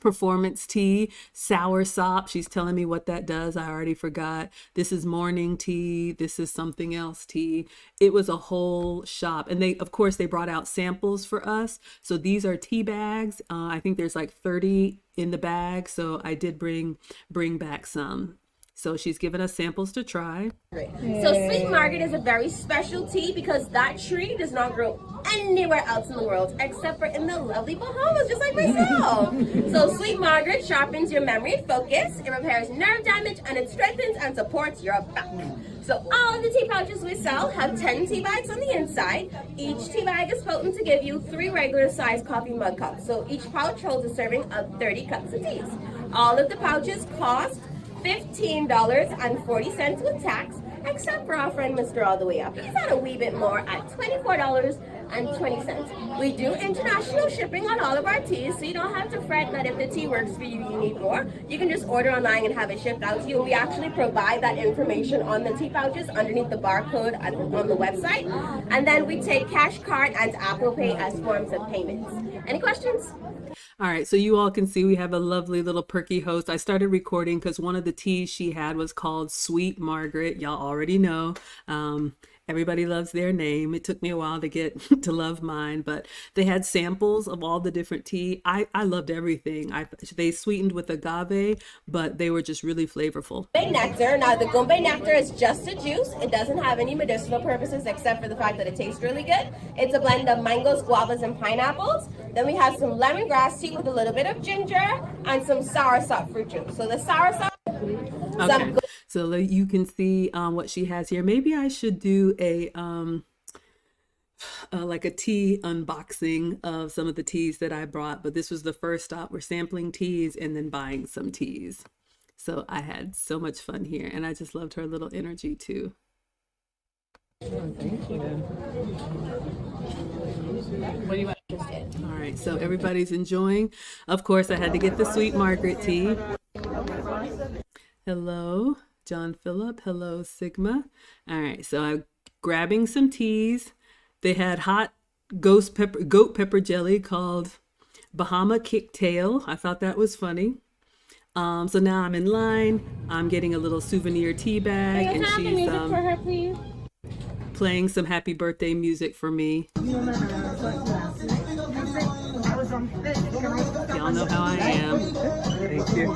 performance tea. Sour sop, she's telling me what that does. I already forgot. This is morning tea. This is something else tea. It was a whole shop. And they, of course, they brought out samples for us. So these are tea bags. I think there's like 30 in the bag. So I did bring back some. So she's given us samples to try. So Sweet Margaret is a very special tea because that tree does not grow anywhere else in the world except for in the lovely Bahamas, just like myself. So Sweet Margaret sharpens your memory and focus, it repairs nerve damage, and it strengthens and supports your back. So all of the tea pouches we sell have 10 tea bags on the inside. Each tea bag is potent to give you 3 regular sized coffee mug cups. So each pouch holds a serving of 30 cups of teas. All of the pouches cost $15.40 with tax, except for our friend Mr. All the Way Up. He's at a wee bit more at $24.20. We do international shipping on all of our teas, so you don't have to fret that if the tea works for you, you need more. You can just order online and have it shipped out to you. We actually provide that information on the tea pouches underneath the barcode on the website. And then we take cash card and Apple Pay as forms of payments. Any questions? All right, so you all can see we have a lovely little perky host. I started recording because one of the teas she had was called Sweet Margaret. Y'all already know. Everybody loves their name. It took me a while to get to love mine, but they had samples of all the different tea. I loved everything. They sweetened with agave, but they were just really flavorful. Nectar. Now the Gumbe nectar is just a juice. It doesn't have any medicinal purposes except for the fact that it tastes really good. It's a blend of mangoes, guavas, and pineapples. Then we have some lemongrass tea with a little bit of ginger and some soursop fruit juice. So the soursop. Okay, so you can see what she has here. Maybe I should do a like a tea unboxing of some of the teas that I brought, but this was the first stop. We're sampling teas and then buying some teas. So I had so much fun here, and I just loved her little energy too. Oh, thank you. What do you want? All right, so everybody's enjoying. Of course, I had to get the Sweet Margaret tea. Hello, John Phillip. Hello, Sigma. All right, so I'm grabbing some teas. They had hot goat pepper jelly called Bahama Kicktail. I thought that was funny. So now I'm in line. I'm getting a little souvenir tea bag, and she's for her, please. playing some happy birthday music for me. Y'all know how I am. Thank you.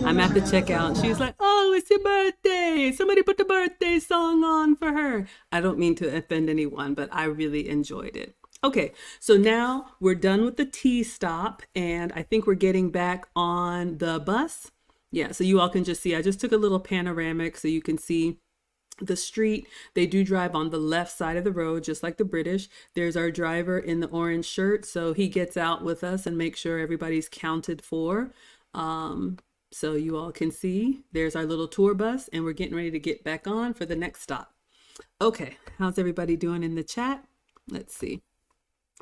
I'm at the checkout and she's like, oh, it's your birthday. Somebody put the birthday song on for her. I don't mean to offend anyone, but I really enjoyed it. Okay, so now we're done with the tea stop and I think we're getting back on the bus. Yeah, so you all can just see, I just took a little panoramic so you can see the street. They do drive on the left side of the road, just like the British. There's our driver in the orange shirt. So he gets out with us and makes sure everybody's counted for. So you all can see there's our little tour bus and we're getting ready to get back on for the next stop. Okay, how's everybody doing in the chat? Let's see.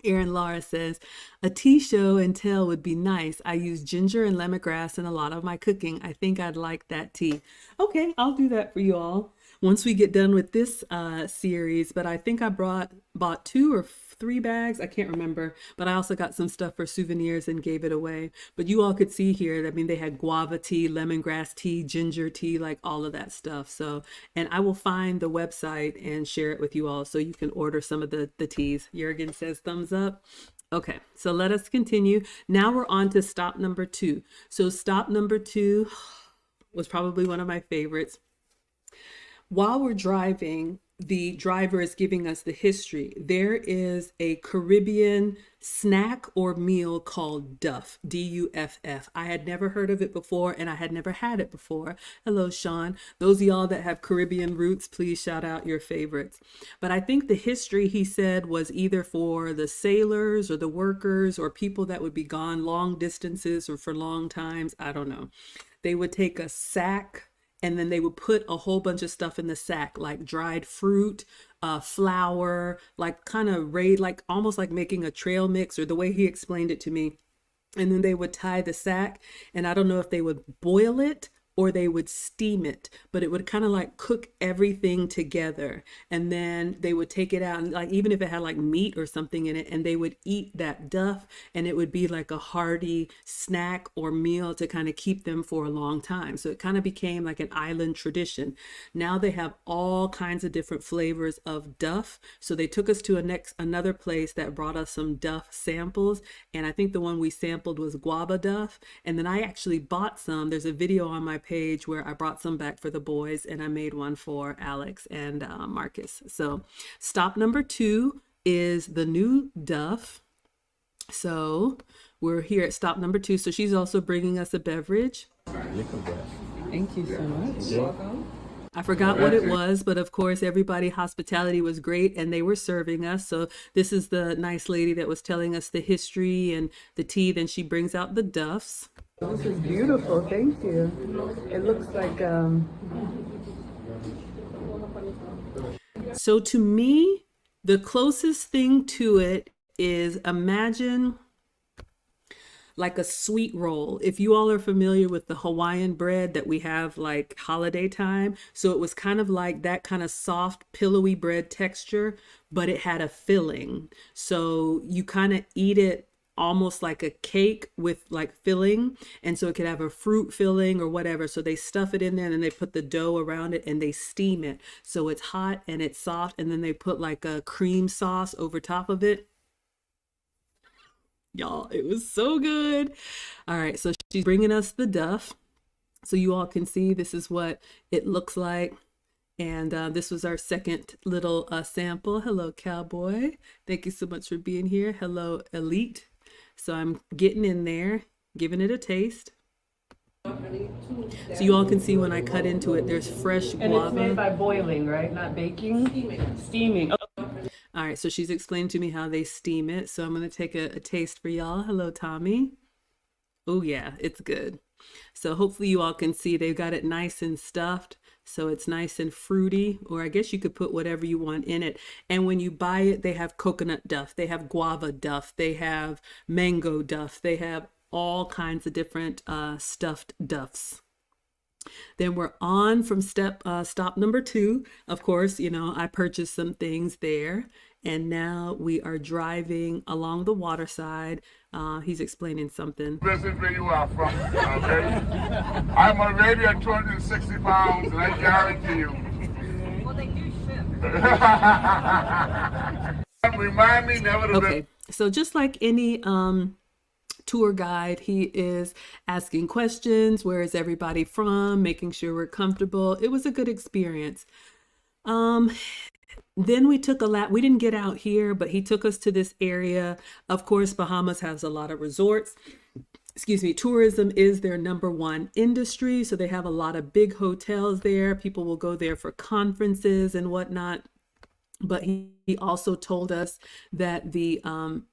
Erin Laura says, a tea show and tell would be nice. I use ginger and lemongrass in a lot of my cooking. I think I'd like that tea. Okay, I'll do that for you all once we get done with this series. But I think I bought 2 or 3 bags. I can't remember. But I also got some stuff for souvenirs and gave it away. But you all could see here, I mean, they had guava tea, lemongrass tea, ginger tea, like all of that stuff. So, and I will find the website and share it with you all so you can order some of the teas. Jurgen says thumbs up. Okay, so let us continue. Now we're on to stop number 2. So stop number 2 was probably one of my favorites. While we're driving, the driver is giving us the history. There is a Caribbean snack or meal called Duff, D-U-F-F. I had never heard of it before and I had never had it before. Hello, Sean. Those of y'all that have Caribbean roots, please shout out your favorites. But I think the history, he said, was either for the sailors or the workers or people that would be gone long distances or for long times. I don't know. They would take a sack and then they would put a whole bunch of stuff in the sack, like dried fruit, flour, like kind of like almost like making a trail mix, or the way he explained it to me. And then they would tie the sack, and I don't know if they would boil it or they would steam it, but it would kind of like cook everything together. And then they would take it out, and like even if it had like meat or something in it, and they would eat that duff, and it would be like a hearty snack or meal to kind of keep them for a long time. So it kind of became like an island tradition. Now they have all kinds of different flavors of duff. So they took us to another place that brought us some duff samples, and I think the one we sampled was guava duff. And then I actually bought some. There's a video on my page where I brought some back for the boys, and I made one for Alex and Marcus. So stop number 2 is the new Duff. So we're here at stop number 2. So she's also bringing us a beverage. Thank you so much. You're welcome. I forgot what it was, but of course everybody, hospitality was great and they were serving us. So this is the nice lady that was telling us the history and the tea. Then she brings out the Duffs. This is beautiful. Thank you. It looks like so to me, the closest thing to it is, imagine like a sweet roll. If you all are familiar with the Hawaiian bread that we have like holiday time. So it was kind of like that kind of soft, pillowy bread texture, but it had a filling. So you kind of eat it almost like a cake with like filling, and so it could have a fruit filling or whatever. So they stuff it in there and then they put the dough around it and they steam it so it's hot and it's soft, and then they put like a cream sauce over top of it. Y'all, it was so good. All right, so she's bringing us the duff so you all can see this is what it looks like. And this was our second little sample. Hello, Cowboy. Thank you so much for being here. Hello, Elite. So I'm getting in there, giving it a taste. So you all can see when I cut into it, there's fresh guava. And it's made by boiling, right? Not baking? Steaming. All right, so she's explained to me how they steam it. So I'm going to take a taste for y'all. Hello, Tommy. Oh, yeah, it's good. So hopefully you all can see they've got it nice and stuffed. So it's nice and fruity, or I guess you could put whatever you want in it. And when you buy it, they have coconut duff, they have guava duff, they have mango duff, they have all kinds of different stuffed duffs. Then we're on from stop number 2. Of course, you know, I purchased some things there. And now we are driving along the waterside. He's explaining something. This is where you are from, okay? I'm already at 260 pounds, and I guarantee you. Well, they do ship. Remind me never to... Okay, so just like any tour guide, he is asking questions. Where is everybody from? Making sure we're comfortable. It was a good experience. Then we took a lap. We didn't get out here, but he took us to this area. Of course, Bahamas has a lot of resorts. Excuse me, tourism is their #1 industry. So they have a lot of big hotels there. People will go there for conferences and whatnot. But he also told us that the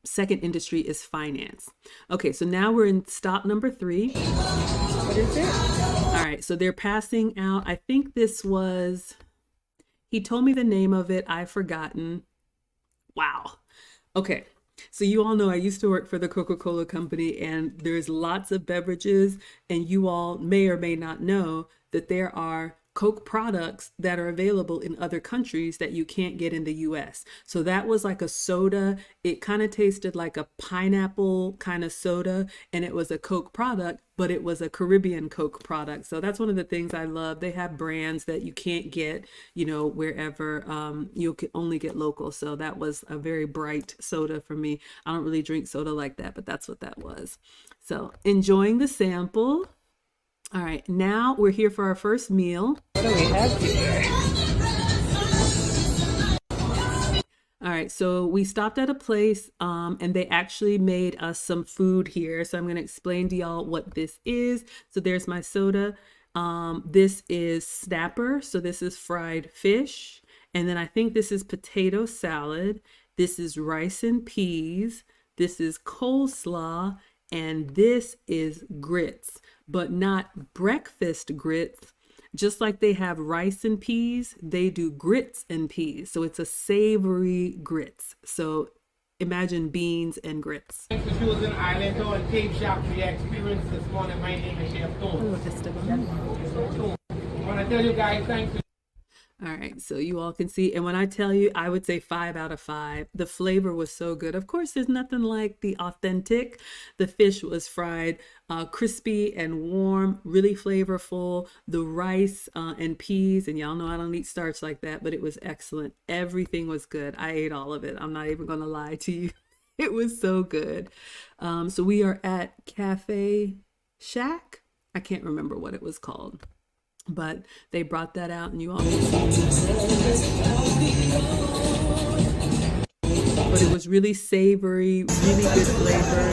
second industry is finance. Okay, so now we're in stop number 3. What is it? All right, so they're passing out. I think this was... He told me the name of it. I've forgotten. Wow. Okay. So you all know I used to work for the Coca-Cola company, and there's lots of beverages, and you all may or may not know that there are Coke products that are available in other countries that you can't get in the US. So that was like a soda. It kind of tasted like a pineapple kind of soda, and it was a Coke product, but it was a Caribbean Coke product. So that's one of the things I love. They have brands that you can't get, you know, wherever you can only get local. So that was a very bright soda for me. I don't really drink soda like that, but that's what that was. So enjoying the sample. All right, now we're here for our first meal. What do we have here? All right, so we stopped at a place and they actually made us some food here. So I'm going to explain to y'all what this is. So there's my soda. This is snapper. So this is fried fish. And then I think this is potato salad. This is rice and peas. This is coleslaw. And this is grits, but not breakfast grits. Just like they have rice and peas, they do grits and peas. So it's a savory grits. So imagine beans and grits. Thanks for choosing Island Door and Cape Shop for your experience this morning. My name is Chef Tom. I want to tell you guys thanks for... All right, so you all can see, and when I tell you, I would say 5 out of 5. The flavor was so good. Of course, there's nothing like the authentic. The fish was fried crispy and warm, really flavorful. The rice and peas, and y'all know I don't eat starch like that, but it was excellent. Everything was good. I ate all of it. I'm not even gonna lie to you. It was so good. So we are at Cafe Shack. I can't remember what it was called, but they brought that out and you all can see. But it was really savory, really good flavor.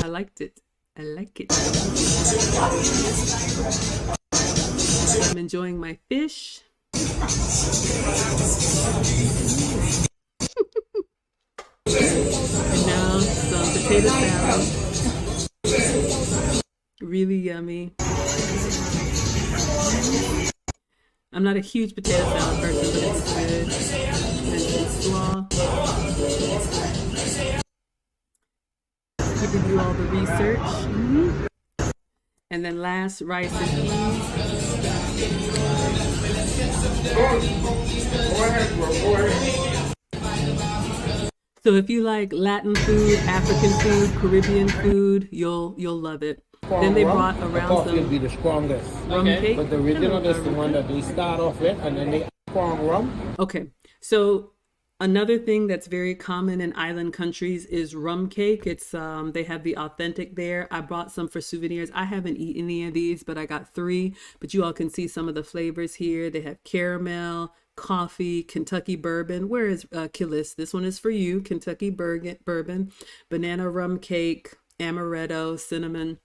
I liked it. I like it. I'm enjoying my fish. And now some potato salad. Really yummy. I'm not a huge potato salad person, but it's good. And some slaw. Giving you all the research. And then last, rice and peas. So So if you like Latin food, African food, Caribbean food, you'll love it. Then they brought The around coffee will be some the strongest. rum cake. But the original is the one that they start off with, and then they add strong rum. Okay, so another thing that's very common in island countries is rum cake. It's they have the authentic there. I brought some for souvenirs. I haven't eaten any of these, but I got 3. But you all can see some of the flavors here. They have caramel, coffee, Kentucky bourbon. Where is Killis? This one is for you. Kentucky bourbon, banana rum cake, amaretto, cinnamon.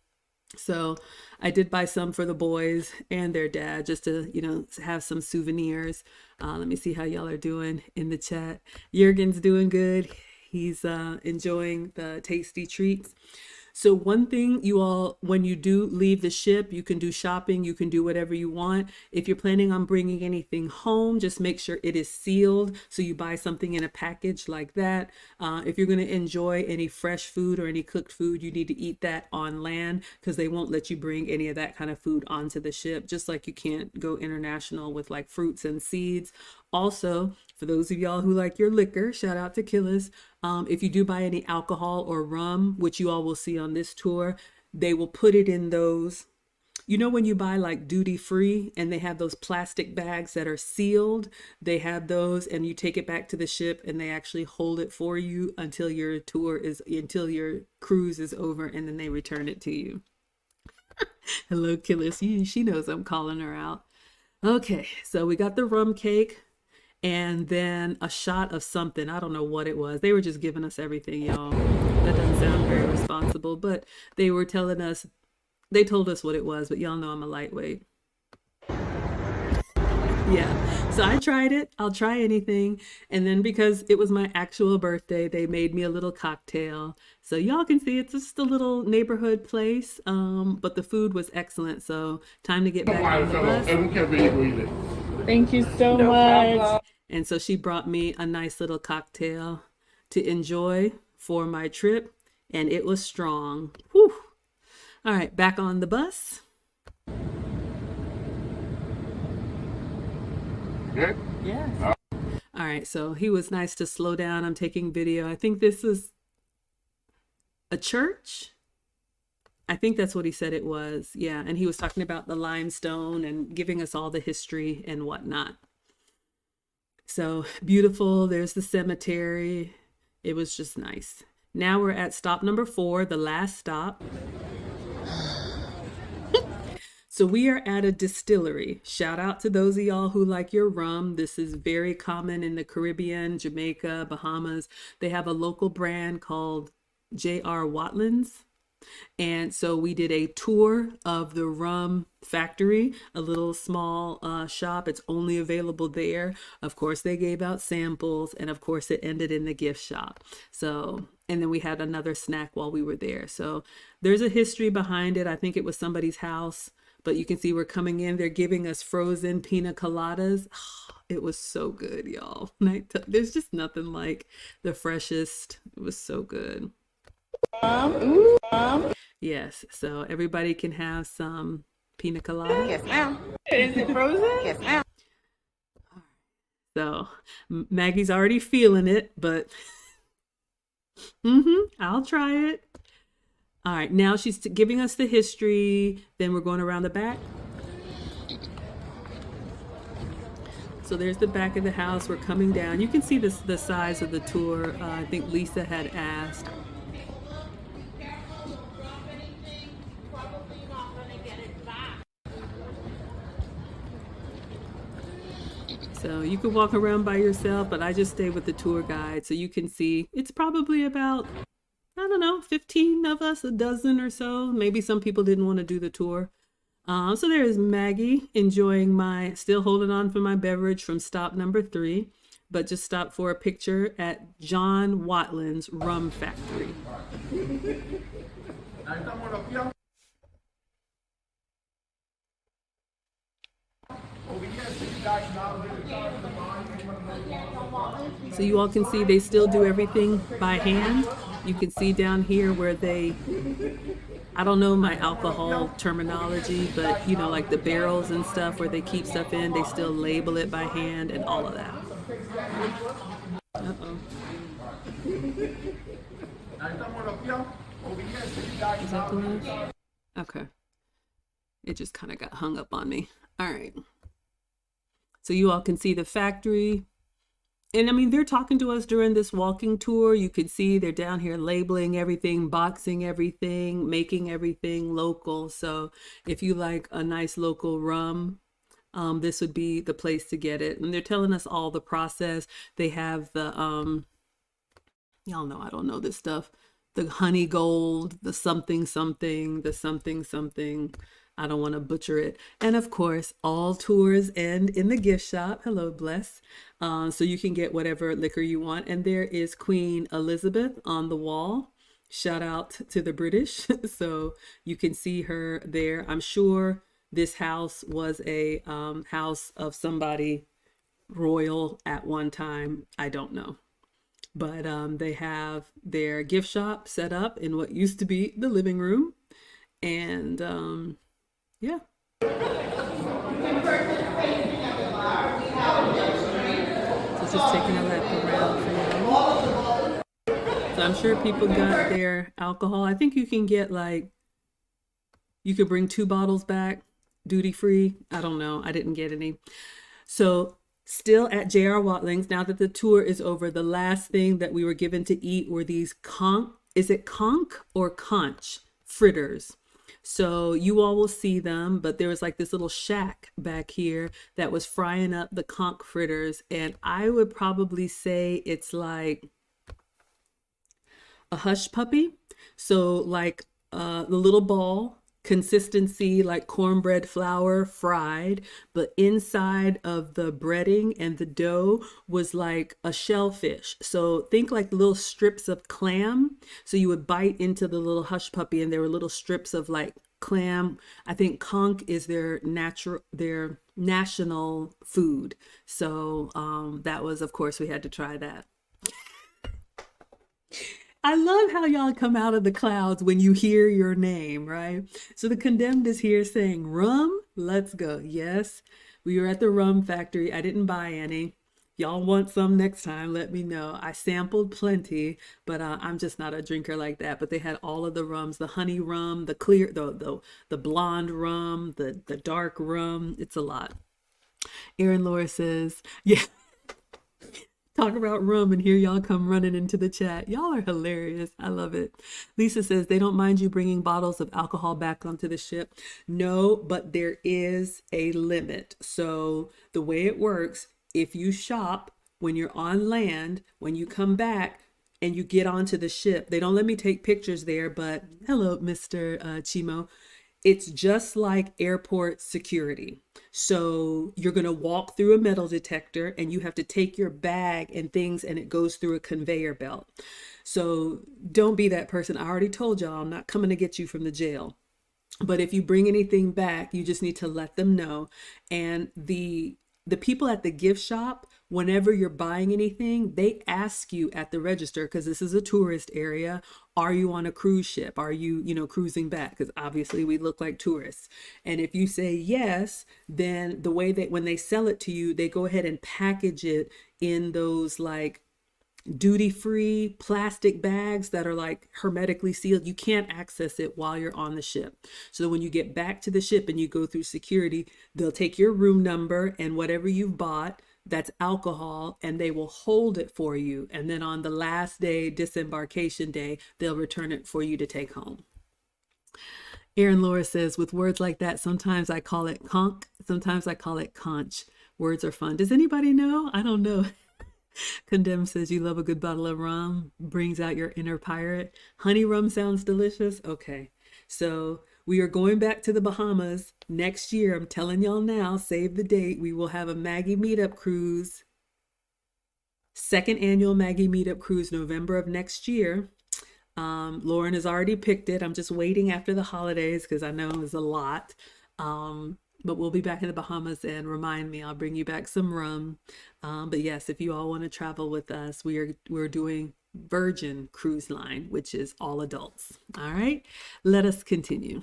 So I did buy some for the boys and their dad just to, have some souvenirs. Let me see how y'all are doing in the chat. Jurgen's doing good. He's enjoying the tasty treats. So one thing, you all, when you do leave the ship, you can do shopping, you can do whatever you want. If you're planning on bringing anything home, just make sure it is sealed. So you buy something in a package like that. If you're going to enjoy any fresh food or any cooked food, you need to eat that on land because they won't let you bring any of that kind of food onto the ship, just like you can't go international with like fruits and seeds. Also, for those of y'all who like your liquor, shout out to Killis. If you do buy any alcohol or rum, which you all will see on this tour, they will put it in those. When you buy like duty free and they have those plastic bags that are sealed, they have those and you take it back to the ship and they actually hold it for you until your cruise is over and then they return it to you. Hello, Killis. She knows I'm calling her out. Okay, so we got the rum cake. And then a shot of something. I don't know what it was. They were just giving us everything, y'all. That doesn't sound very responsible, but they told us what it was, but y'all know I'm a lightweight. Yeah, so I tried it. I'll try anything. And then because it was my actual birthday, they made me a little cocktail. So y'all can see it's just a little neighborhood place, but the food was excellent. So time to get back on the bus. Thank you so much. And so she brought me a nice little cocktail to enjoy for my trip, and it was strong. Whew. All right, back on the bus. Good? Yes. All right, so he was nice to slow down. I'm taking video. I think this is a church. I think that's what he said it was. Yeah, and he was talking about the limestone and giving us all the history and whatnot. So beautiful. There's the cemetery. It was just nice. Now we're at stop number 4, the last stop. So we are at a distillery. Shout out to those of y'all who like your rum. This is very common in the Caribbean, Jamaica, Bahamas. They have a local brand called J.R. Watlin's. And so we did a tour of the rum factory, a little small shop. It's only available there. Of course, they gave out samples, and of course, it ended in the gift shop. So, and then we had another snack while we were there. So there's a history behind it. I think it was somebody's house, but you can see we're coming in. They're giving us frozen pina coladas. It was so good, y'all. There's just nothing like the freshest. It was so good. Yes, so everybody can have some pina colada. Yes, ma'am. Is it frozen? Yes, ma'am. So Maggie's already feeling it, but I'll try it. All right, now she's giving us the history. Then we're going around the back. So there's the back of the house. We're coming down. You can see the size of the tour. I think Lisa had asked. So you can walk around by yourself, but I just stay with the tour guide. So you can see it's probably about, I don't know, 15 of us, a dozen or so. Maybe some people didn't want to do the tour. So there's Maggie enjoying still holding on for my beverage from stop number 3, but just stopped for a picture at John Watlin's Rum Factory. So you all can see they still do everything by hand. You can see down here where I don't know my alcohol terminology, but like the barrels and stuff where they keep stuff in, they still label it by hand and all of that. Uh-oh. Is that the last? Okay. It just kind of got hung up on me. All right. So you all can see the factory. And I mean, they're talking to us during this walking tour. You could see they're down here labeling everything, boxing everything, making everything local. So if you like a nice local rum, this would be the place to get it. And they're telling us all the process. They have the, y'all know I don't know this stuff. The honey gold, the something something, the something something. I don't want to butcher it. And of course, all tours end in the gift shop. Hello, Bless. So you can get whatever liquor you want. And there is Queen Elizabeth on the wall. Shout out to the British. So you can see her there. I'm sure this house was a house of somebody royal at one time. I don't know. But they have their gift shop set up in what used to be the living room. And yeah. So just taking a lap around for you. So I'm sure people got their alcohol. I think you can get you could bring 2 bottles back, duty free. I don't know. I didn't get any. So still at J.R. Watling's, now that the tour is over, the last thing that we were given to eat were these is it conch or conch fritters? So you all will see them, but there was like this little shack back here that was frying up the conch fritters. And I would probably say it's like a hush puppy. So like the little ball consistency like cornbread flour fried, but inside of the breading and the dough was like a shellfish. So think like little strips of clam. So you would bite into the little hush puppy and there were little strips of like clam. I think conch is their national food. So that was, of course, we had to try that. I love how y'all come out of the clouds when you hear your name, right? So the Condemned is here saying, rum, let's go. Yes, we were at the rum factory. I didn't buy any. Y'all want some next time, let me know. I sampled plenty, but I'm just not a drinker like that. But they had all of the rums, the honey rum, the clear, the blonde rum, the dark rum. It's a lot. Erin Laura says, yeah. Talk about rum and here y'all come running into the chat. Y'all are hilarious. I love it. Lisa says they don't mind you bringing bottles of alcohol back onto the ship. No, but there is a limit. So the way it works, if you shop when you're on land, when you come back and you get onto the ship, they don't let me take pictures there, but hello, Mr. Chimo. It's just like airport security. So you're going to walk through a metal detector and you have to take your bag and things and it goes through a conveyor belt. So don't be that person. I already told y'all I'm not coming to get you from the jail. But if you bring anything back, you just need to let them know. And the people at the gift shop, whenever you're buying anything, they ask you at the register, because this is a tourist area, are you on a cruise ship? Are you, cruising back? Because obviously we look like tourists. And if you say yes, then the way that when they sell it to you, they go ahead and package it in those like duty-free plastic bags that are like hermetically sealed. You can't access it while you're on the ship. So when you get back to the ship and you go through security, they'll take your room number and whatever you've bought that's alcohol and they will hold it for you. And then on the last day, disembarkation day, they'll return it for you to take home. Erin Laura says, with words like that, sometimes I call it conch, sometimes I call it conch. Words are fun. Does anybody know? I don't know. Condemn says you love a good bottle of rum, brings out your inner pirate. Honey rum sounds delicious. Okay, so we are going back to the Bahamas next year. I'm telling y'all now, save the date. We will have a Maggie Meetup cruise. Second annual Maggie Meetup cruise, November of next year. Lauren has already picked it. I'm just waiting after the holidays because I know it's a lot. But we'll be back in the Bahamas, and remind me, I'll bring you back some rum. But yes, if you all want to travel with us, we're doing Virgin Cruise Line, which is all adults. All right, let us continue.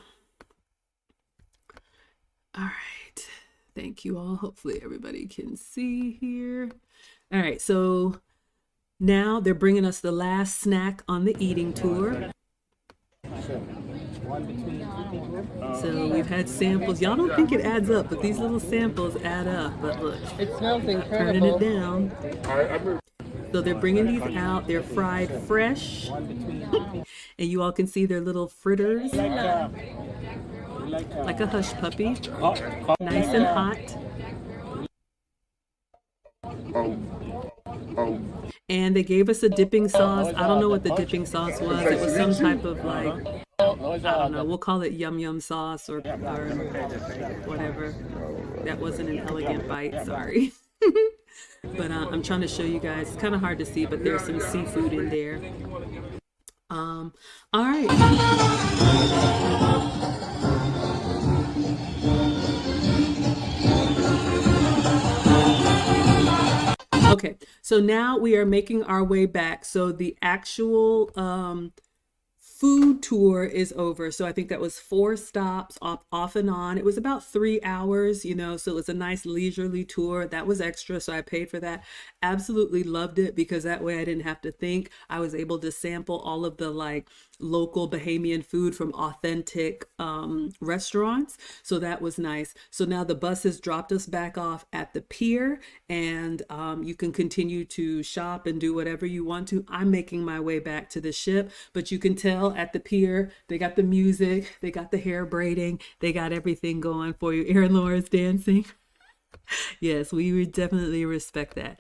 All right, thank you all. Hopefully everybody can see here. All right, so Now they're bringing us the last snack on the eating tour. So we've had samples. Y'all don't think it adds up, but these little samples add up. But look, It smells turning incredible. it down. So they're bringing these out. They're fried fresh. And you all can see their little fritters, like a hush puppy. Nice and hot. And they gave us a dipping sauce. I don't know what the dipping sauce was. It was some type of like, I don't know. We'll call it yum yum sauce or whatever. That wasn't an elegant bite, sorry. But I'm trying to show you guys. It's kind of hard to see, but there's some seafood in there. All right. Okay, so now we are making our way back. So the actual food tour is over. So I think that was 4 stops off and on. It was about 3 hours, you know, so it was a nice leisurely tour. That was extra, so I paid for that. Absolutely loved it because that way I didn't have to think. I was able to sample all of the like local Bahamian food from authentic restaurants. So that was nice. So now the bus has dropped us back off at the pier, and you can continue to shop and do whatever you want to. I'm making my way back to the ship, but you can tell at the pier, they got the music, they got the hair braiding, they got everything going for you. Erin Laura's dancing. Yes, we would definitely respect that.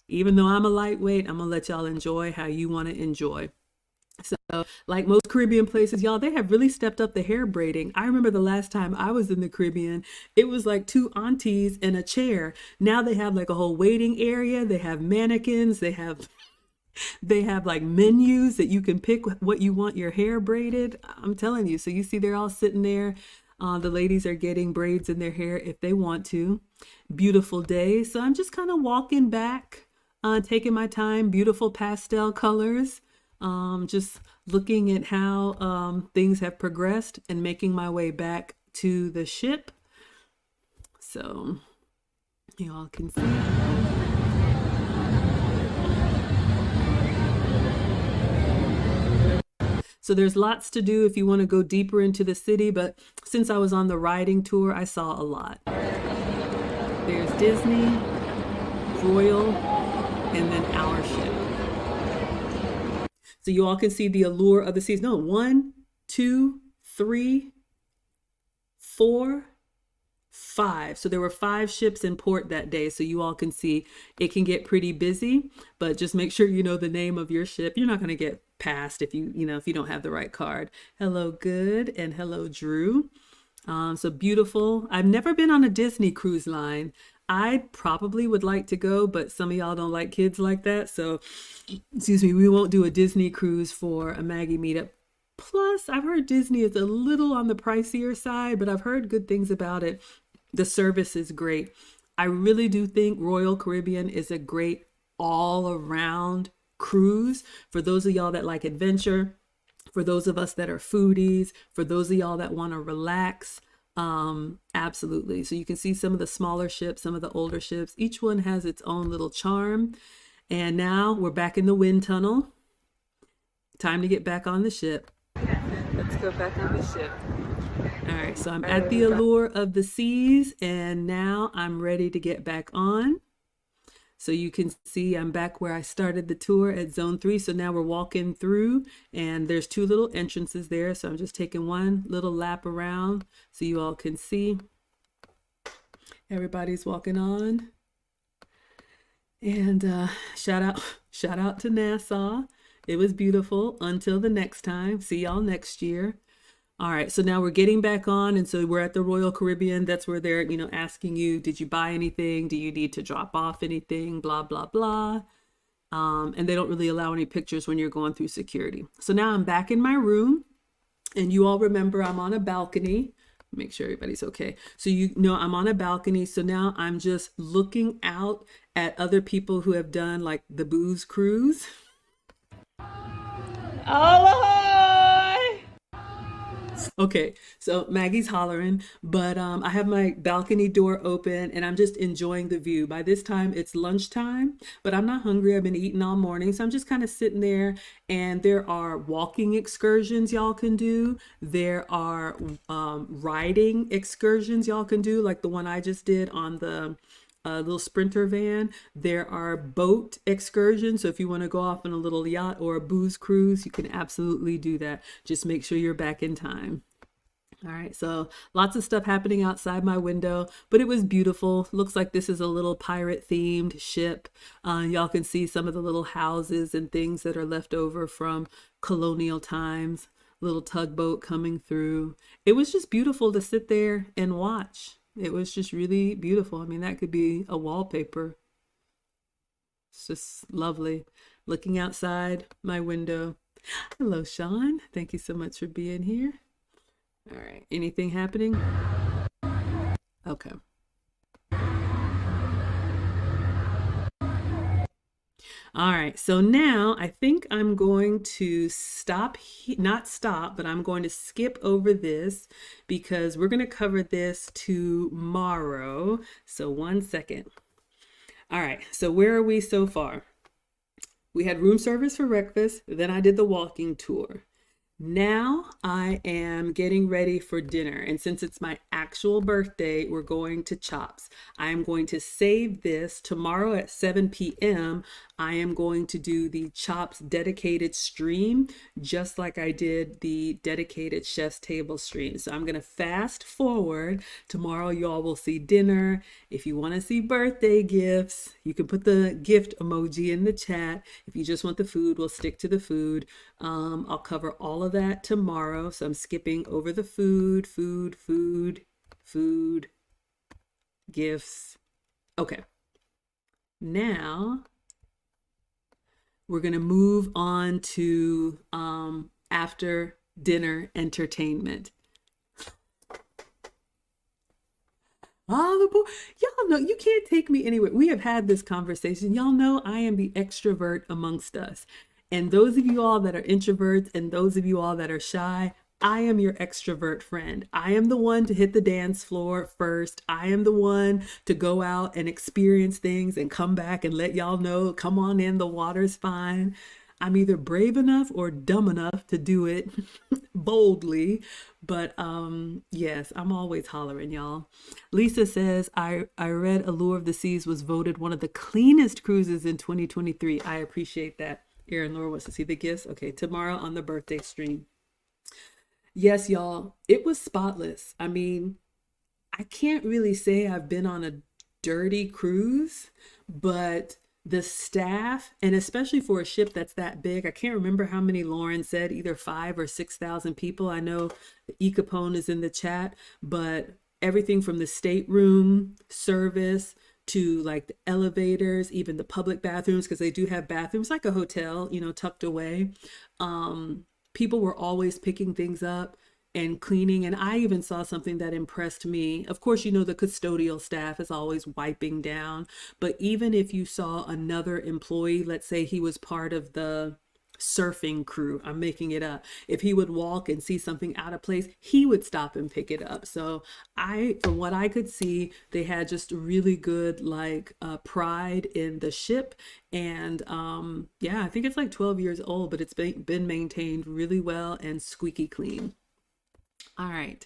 Even though I'm a lightweight, I'm gonna let y'all enjoy how you want to enjoy. So like most Caribbean places, y'all, they have really stepped up the hair braiding. I remember the last time I was in the Caribbean, it was like 2 aunties in a chair. Now they have like a whole waiting area. They have mannequins. They have like menus that you can pick what you want your hair braided. I'm telling you. So you see they're all sitting there. The ladies are getting braids in their hair if they want to. Beautiful day. So I'm just kind of walking back, taking my time. Beautiful pastel colors. Just looking at how things have progressed and making my way back to the ship. So you all can see. So there's lots to do if you want to go deeper into the city, but since I was on the riding tour, I saw a lot. There's Disney, Royal, and then our ship. So you all can see the allure of the seas. No, 1, 2, 3, 4, 5. So there were 5 ships in port that day. So you all can see it can get pretty busy, but just make sure you know the name of your ship. You're not going to get past if you don't have the right card. Hello, Good, and hello, Drew. So beautiful. I've never been on a Disney cruise line. I probably would like to go, but some of y'all don't like kids like that. So, excuse me, we won't do a Disney cruise for a Maggie meetup. Plus, I've heard Disney is a little on the pricier side, but I've heard good things about it. The service is great. I really do think Royal Caribbean is a great all-around cruise for those of y'all that like adventure, for those of us that are foodies, for those of y'all that want to relax. Absolutely. So you can see some of the smaller ships, some of the older ships. Each one has its own little charm. And now we're back in the wind tunnel. Time to get back on the ship. Let's go back on the ship. All right, so I'm at the allure of the seas, and now I'm ready to get back on. So you can see I'm back where I started the tour at Zone 3. So now we're walking through, and there's 2 little entrances there. So I'm just taking one little lap around so you all can see. Everybody's walking on. And shout out to Nassau. It was beautiful. Until the next time. See y'all next year. All right, so now we're getting back on, and so we're at the Royal Caribbean. That's where they're, asking you, did you buy anything? Do you need to drop off anything? Blah, blah, blah. And they don't really allow any pictures when you're going through security. So now I'm back in my room, and you all remember I'm on a balcony. Make sure everybody's okay. So I'm on a balcony. So now I'm just looking out at other people who have done like the booze cruise. Aloha! Okay, so Maggie's hollering, but I have my balcony door open and I'm just enjoying the view. By this time, it's lunchtime, but I'm not hungry. I've been eating all morning, so I'm just kind of sitting there. And there are walking excursions y'all can do. There are riding excursions y'all can do, like the one I just did on the little sprinter van. There are boat excursions. So if you want to go off on a little yacht or a booze cruise, you can absolutely do that. Just make sure you're back in time. All right, so lots of stuff happening outside my window, but it was beautiful. Looks like this is a little pirate themed ship. Y'all can see some of the little houses and things that are left over from colonial times. Little tugboat coming through. It was just beautiful to sit there and watch. It was just really beautiful. I mean, that could be a wallpaper. It's just lovely. Looking outside my window. Hello, Sean. Thank you so much for being here. All right. Anything happening? Okay. All right. So now I think I'm going to not stop, but I'm going to skip over this because we're going to cover this tomorrow. So 1 second. All right. So where are we so far? We had room service for breakfast. Then I did the walking tour. Now I am getting ready for dinner. And since it's my actual birthday, we're going to Chops. I am going to save this tomorrow at 7 p.m. I am going to do the Chops dedicated stream, just like I did the dedicated Chef's Table stream. So I'm going to fast forward. Tomorrow, y'all will see dinner. If you want to see birthday gifts, you can put the gift emoji in the chat. If you just want the food, we'll stick to the food. I'll cover all of that tomorrow. So I'm skipping over the food, gifts. Okay. Now we're going to move on to after dinner entertainment. Y'all know you can't take me anywhere. We have had this conversation. Y'all know I am the extrovert amongst us. And those of you all that are introverts and those of you all that are shy, I am your extrovert friend. I am the one to hit the dance floor first. I am the one to go out and experience things and come back and let y'all know, come on in, the water's fine. I'm either brave enough or dumb enough to do it boldly. But yes, I'm always hollering, y'all. Lisa says, I read Allure of the Seas was voted one of the cleanest cruises in 2023. I appreciate that. Erin Laura wants to see the gifts. Okay, tomorrow on the birthday stream. Yes, y'all, it was spotless. I mean, I can't really say I've been on a dirty cruise, but the staff, and especially for a ship that's that big, I can't remember how many Lauren said, either 5,000 or 6,000 people. I know E. Capone is in the chat, but everything from the stateroom service to like the elevators, even the public bathrooms, because they do have bathrooms like a hotel, you know, tucked away. People were always picking things up and cleaning. And I even saw something that impressed me. Of course, you know, the custodial staff is always wiping down. But even if you saw another employee, let's say he was part of the surfing crew, I'm making it up, if he would walk and see something out of place, he would stop and pick it up. So from what I could see, they had just really good like pride in the ship. And yeah, I think it's like 12 years old, but it's been maintained really well and squeaky clean. All right,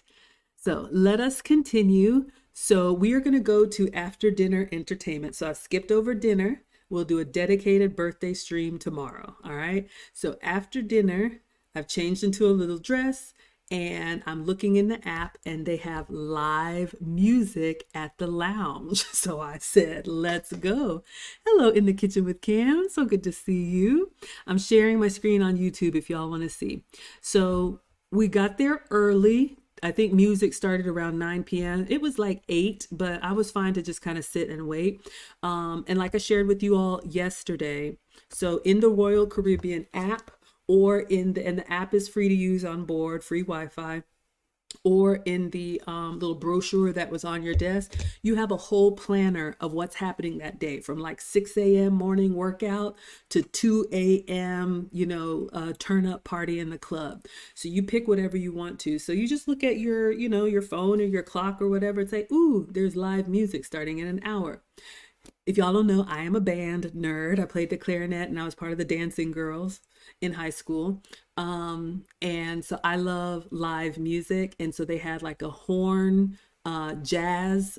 so let us continue. So we are going to go to after dinner entertainment. So I've skipped over dinner. We'll do a dedicated birthday stream tomorrow. All right. So after dinner, I've changed into a little dress and I'm looking in the app and they have live music at the lounge. So I said, let's go. Hello, In the Kitchen with Cam. So good to see you. I'm sharing my screen on YouTube if y'all want to see. So we got there early. I think music started around 9 p.m. It was like 8, but I was fine to just kind of sit and wait. And like I shared with you all yesterday, so in the Royal Caribbean app, or and the app is free to use on board, free Wi-Fi. or in the little brochure that was on your desk, you have a whole planner of what's happening that day, from like 6 a.m. morning workout to 2 a.m., turn up party in the club. So you pick whatever you want to. So you just look at your, your phone or your clock or whatever and say, ooh, there's live music starting in an hour. If y'all don't know, I am a band nerd. I played the clarinet and I was part of the dancing girls in high school. And so I love live music. And so they had like a horn, jazz,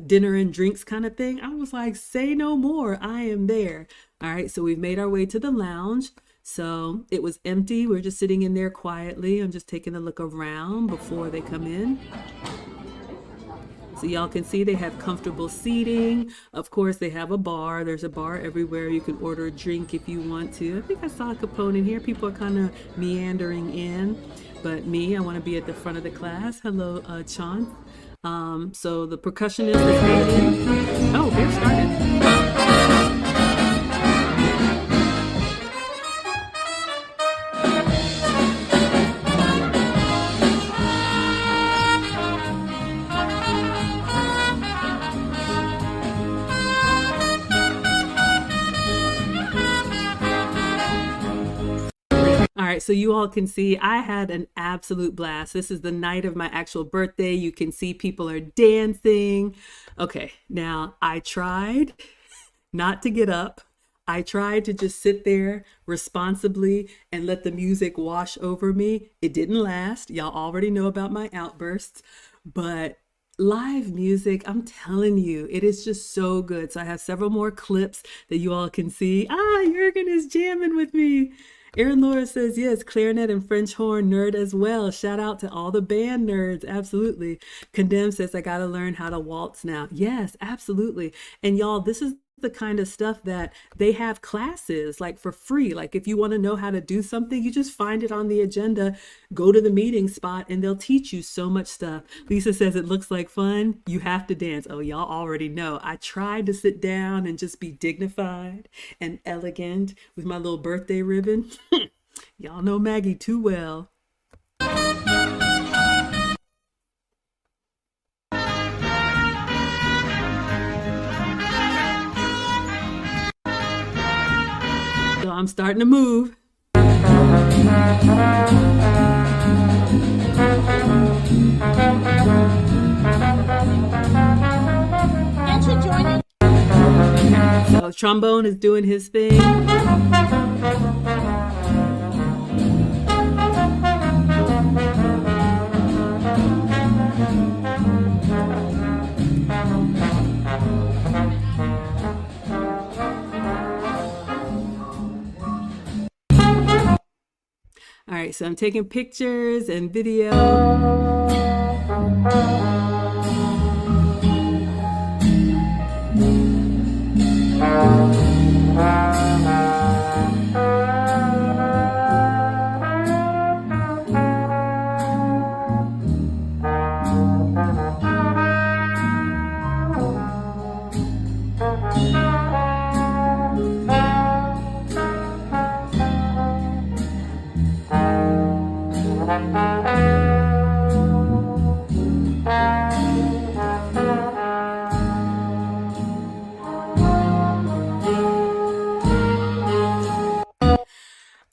dinner and drinks kind of thing. I was like, say no more. I am there. All right. So we've made our way to the lounge. So it was empty. We're just sitting in there quietly. I'm just taking a look around before they come in. So y'all can see they have comfortable seating. Of course, they have a bar. There's a bar everywhere. You can order a drink if you want to. I think I saw a component here. People are kind of meandering in. But me, I want to be at the front of the class. Hello, Chan. So the percussionist is waiting. Oh, they're started. All right, so you all can see I had an absolute blast. This is the night of my actual birthday. You can see people are dancing. Okay, now I tried not to get up. I tried to just sit there responsibly and let the music wash over me. It didn't last. Y'all already know about my outbursts, but live music, I'm telling you, it is just so good. So I have several more clips that you all can see. Jurgen is jamming with me. Erin Laura says, yes, clarinet and French horn nerd as well. Shout out to all the band nerds. Absolutely. Condemn says, I got to learn how to waltz now. Yes, absolutely. And y'all, this is the kind of stuff that they have classes like for free. Like if you want to know how to do something, you just find it on the agenda, go to the meeting spot, and they'll teach you so much stuff. Lisa says it looks like fun. You have to dance. Oh, y'all already know. I tried to sit down and just be dignified and elegant with my little birthday ribbon. Y'all know Maggie too well. So I'm starting to move. So trombone is doing his thing. All right, so I'm taking pictures and video.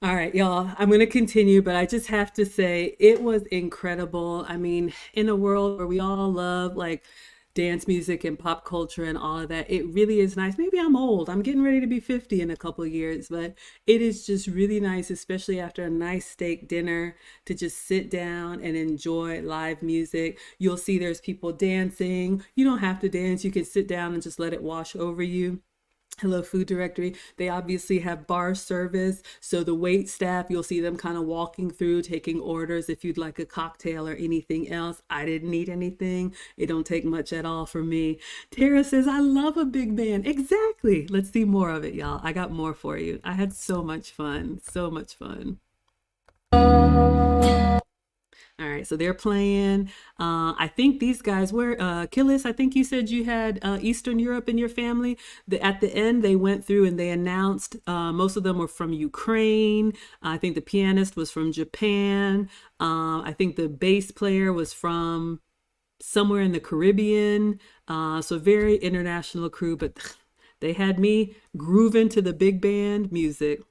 All right, y'all, I'm going to continue, but I just have to say it was incredible. I mean, in a world where we all love like dance music and pop culture and all of that, it really is nice. Maybe I'm old. I'm getting ready to be 50 in a couple of years, but it is just really nice, especially after a nice steak dinner, to just sit down and enjoy live music. You'll see there's people dancing. You don't have to dance. You can sit down and just let it wash over you. Hello Food Directory. They obviously have bar service. So the wait staff, you'll see them kind of walking through, taking orders if you'd like a cocktail or anything else. I didn't need anything. It don't take much at all for me. Tara says, I love a big band. Exactly. Let's see more of it, y'all. I got more for you. I had so much fun. So much fun. All right, so they're playing. I think these guys were Killis. I think you said you had Eastern Europe in your family. At the end, they went through and they announced most of them were from Ukraine. I think the pianist was from Japan. I think the bass player was from somewhere in the Caribbean. So very international crew, but they had me grooving to the big band music.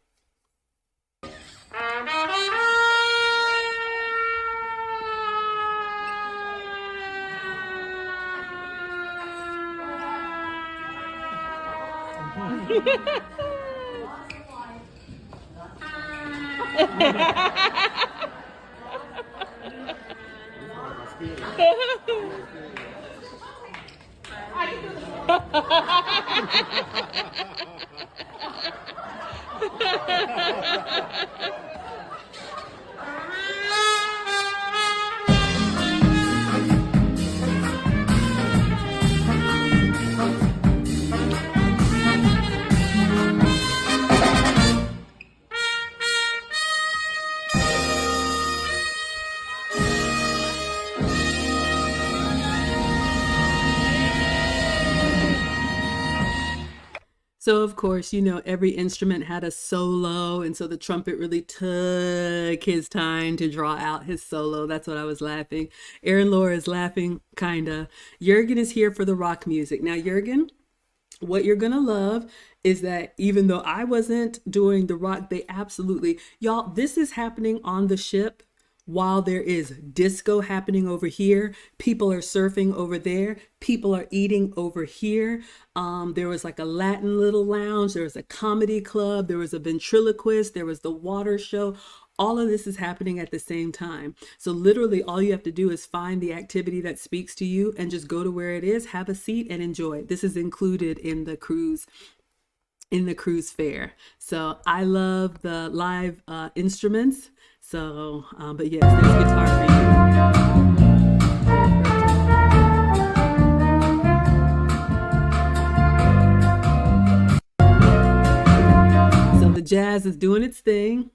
So of course, you know, every instrument had a solo, and so the trumpet really took his time to draw out his solo. That's what I was laughing. Aaron Laura is laughing, kinda. Jurgen is here for the rock music. Now, Jurgen, what you're gonna love is that even though I wasn't doing the rock, they absolutely, y'all, this is happening on the ship while there is disco happening over here. People are surfing over there. People are eating over here. There was like a Latin little lounge. There was a comedy club. There was a ventriloquist. There was the water show. All of this is happening at the same time. So literally all you have to do is find the activity that speaks to you and just go to where it is, have a seat and enjoy. This is included in the cruise fare. So I love the live instruments. So, but yes, there's guitar for you. So the jazz is doing its thing.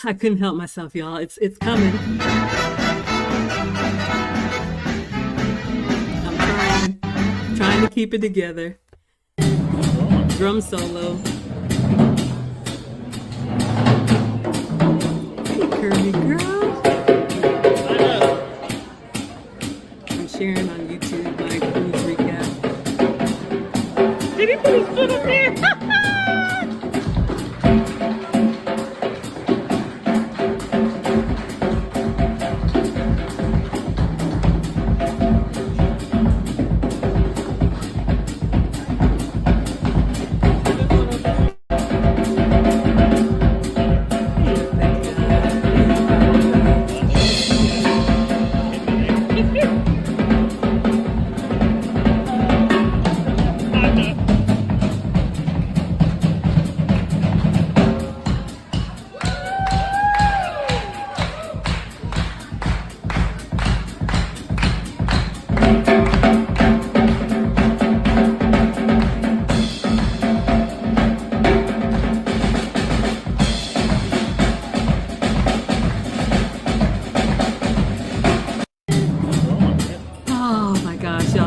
I couldn't help myself, y'all. It's coming. I'm trying to keep it together. Drum solo. Hey, curvy girl. I'm sharing on YouTube my cruise recap. Did he put his foot up there?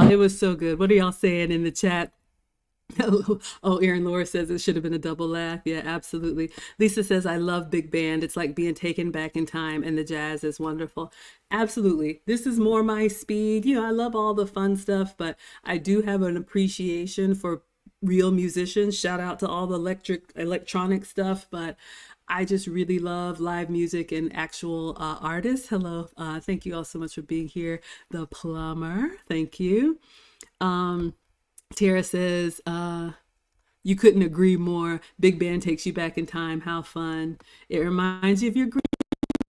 It was so good. What are y'all saying in the chat? Oh, Aaron Laura says it should have been a double laugh. Yeah, absolutely. Lisa says, I love big band. It's like being taken back in time, and the jazz is wonderful. Absolutely. This is more my speed. You know, I love all the fun stuff, but I do have an appreciation for real musicians. Shout out to all the electronic stuff, but I just really love live music and actual artists. Hello. Thank you all so much for being here. The plumber. Thank you. Tara says, you couldn't agree more. Big band takes you back in time. How fun. It reminds you of your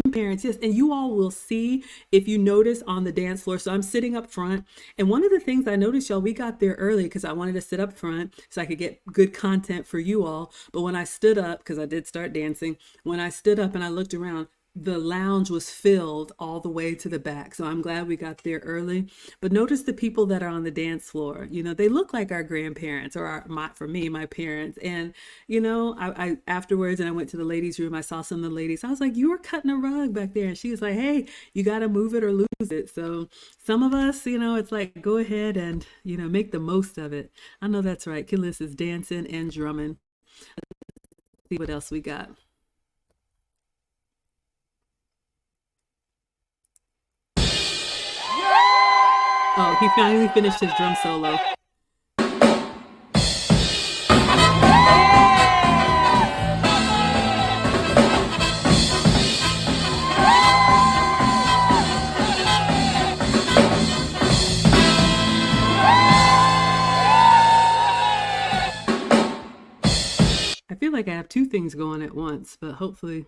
grandparents. Yes. And you all will see if you notice on the dance floor. So I'm sitting up front. And one of the things I noticed, y'all, we got there early because I wanted to sit up front so I could get good content for you all. But when I stood up, because I did start dancing, when I stood up and I looked around, the lounge was filled all the way to the back. So I'm glad we got there early. But notice the people that are on the dance floor. You know, they look like our grandparents or for me, my parents. And, you know, I afterwards, and I went to the ladies' room, I saw some of the ladies. I was like, you were cutting a rug back there. And she was like, hey, you got to move it or lose it. So some of us, you know, it's like, go ahead and, you know, make the most of it. I know that's right. Killis is dancing and drumming. Let's see what else we got. Oh, he finally finished his drum solo. I feel like I have two things going at once, but hopefully.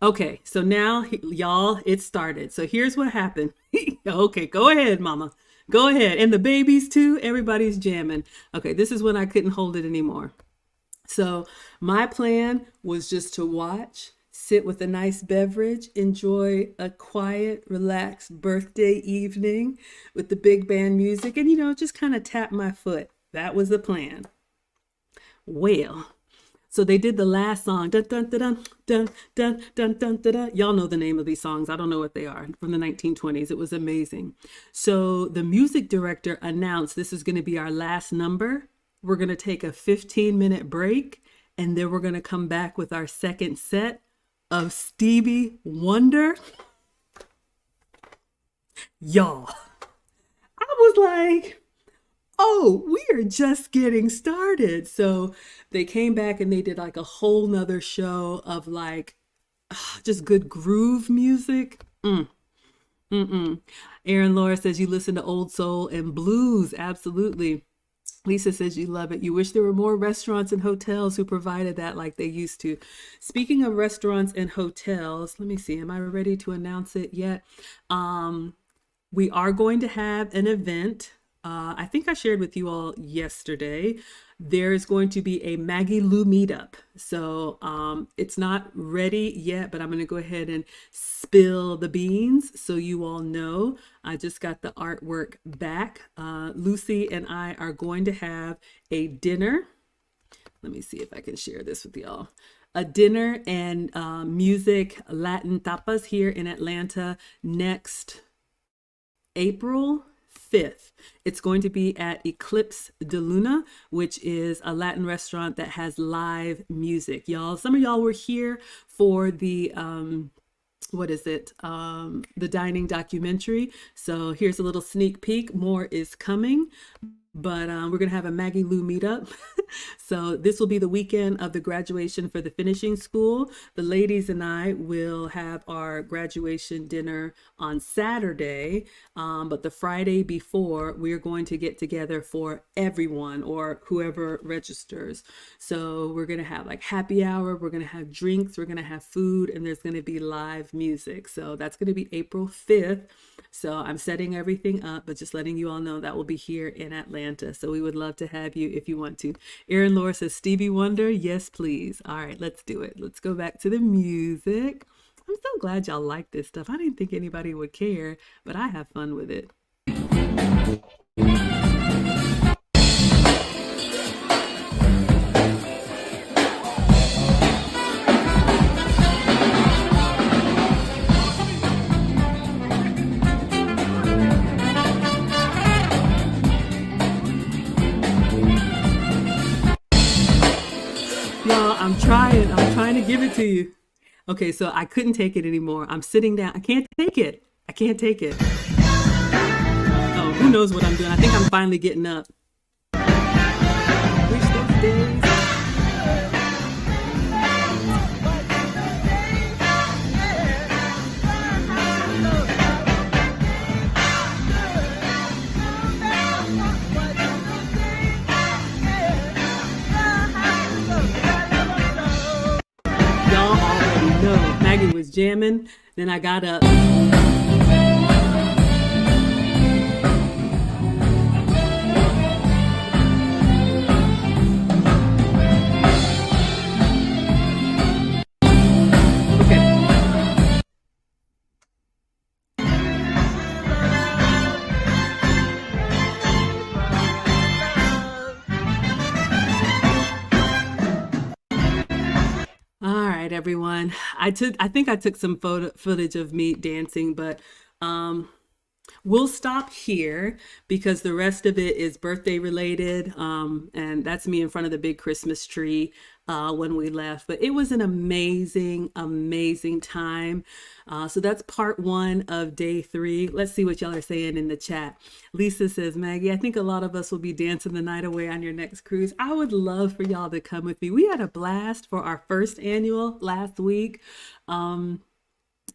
Okay, so now, y'all, it started. So here's what happened. Okay, go ahead, mama. Go ahead. And the babies too, everybody's jamming. Okay, this is when I couldn't hold it anymore. So my plan was just to watch, sit with a nice beverage, enjoy a quiet, relaxed birthday evening with the big band music, and, you know, just kind of tap my foot. That was the plan. Well, so they did the last song, dun dun dun dun dun dun dun dun dun. Y'all know the name of these songs. I don't know what they are, from the 1920s. It was amazing. So the music director announced this is going to be our last number. We're going to take a 15-minute break, and then we're going to come back with our second set of Stevie Wonder. Y'all, I was like, oh, we are just getting started. So they came back and they did like a whole nother show of like just good groove music. Aaron Laura says you listen to old soul and blues. Absolutely. Lisa says you love it. You wish there were more restaurants and hotels who provided that like they used to. Speaking of restaurants and hotels, let me see. Am I ready to announce it yet? We are going to have an event. I think I shared with you all yesterday. There's going to be a Maggie Lou meetup. So it's not ready yet, but I'm going to go ahead and spill the beans so you all know. I just got the artwork back. Lucy and I are going to have a dinner. Let me see if I can share this with y'all. A dinner and music Latin tapas here in Atlanta next April 5th. It's going to be at Eclipse de Luna, which is a Latin restaurant that has live music. Y'all, some of y'all were here for the the dining documentary. So here's a little sneak peek. More is coming. But we're going to have a Maggie Lou meetup. So this will be the weekend of the graduation for the finishing school. The ladies and I will have our graduation dinner on Saturday. But the Friday before, we're going to get together for everyone or whoever registers. So we're going to have like happy hour. We're going to have drinks. We're going to have food. And there's going to be live music. So that's going to be April 5th. So I'm setting everything up, but just letting you all know that will be here in Atlanta. So we would love to have you if you want to. Erin Laura says, Stevie Wonder, yes, please. All right, let's do it. Let's go back to the music. I'm so glad y'all like this stuff. I didn't think anybody would care, but I have fun with it. Y'all, I'm trying to give it to you. Okay, so I couldn't take it anymore. I'm sitting down. I can't take it. Oh, who knows what I'm doing? I think I'm finally getting up. Wish those days. Maggie was jamming, then I got up. right, everyone. I think I took some footage of me dancing, but we'll stop here because the rest of it is birthday related. And that's me in front of the big Christmas tree when we left. But it was an amazing, amazing time. So that's part one of day 3. Let's see what y'all are saying in the chat. Lisa says, Maggie, I think a lot of us will be dancing the night away on your next cruise. I would love for y'all to come with me. We had a blast for our first annual last week. I'm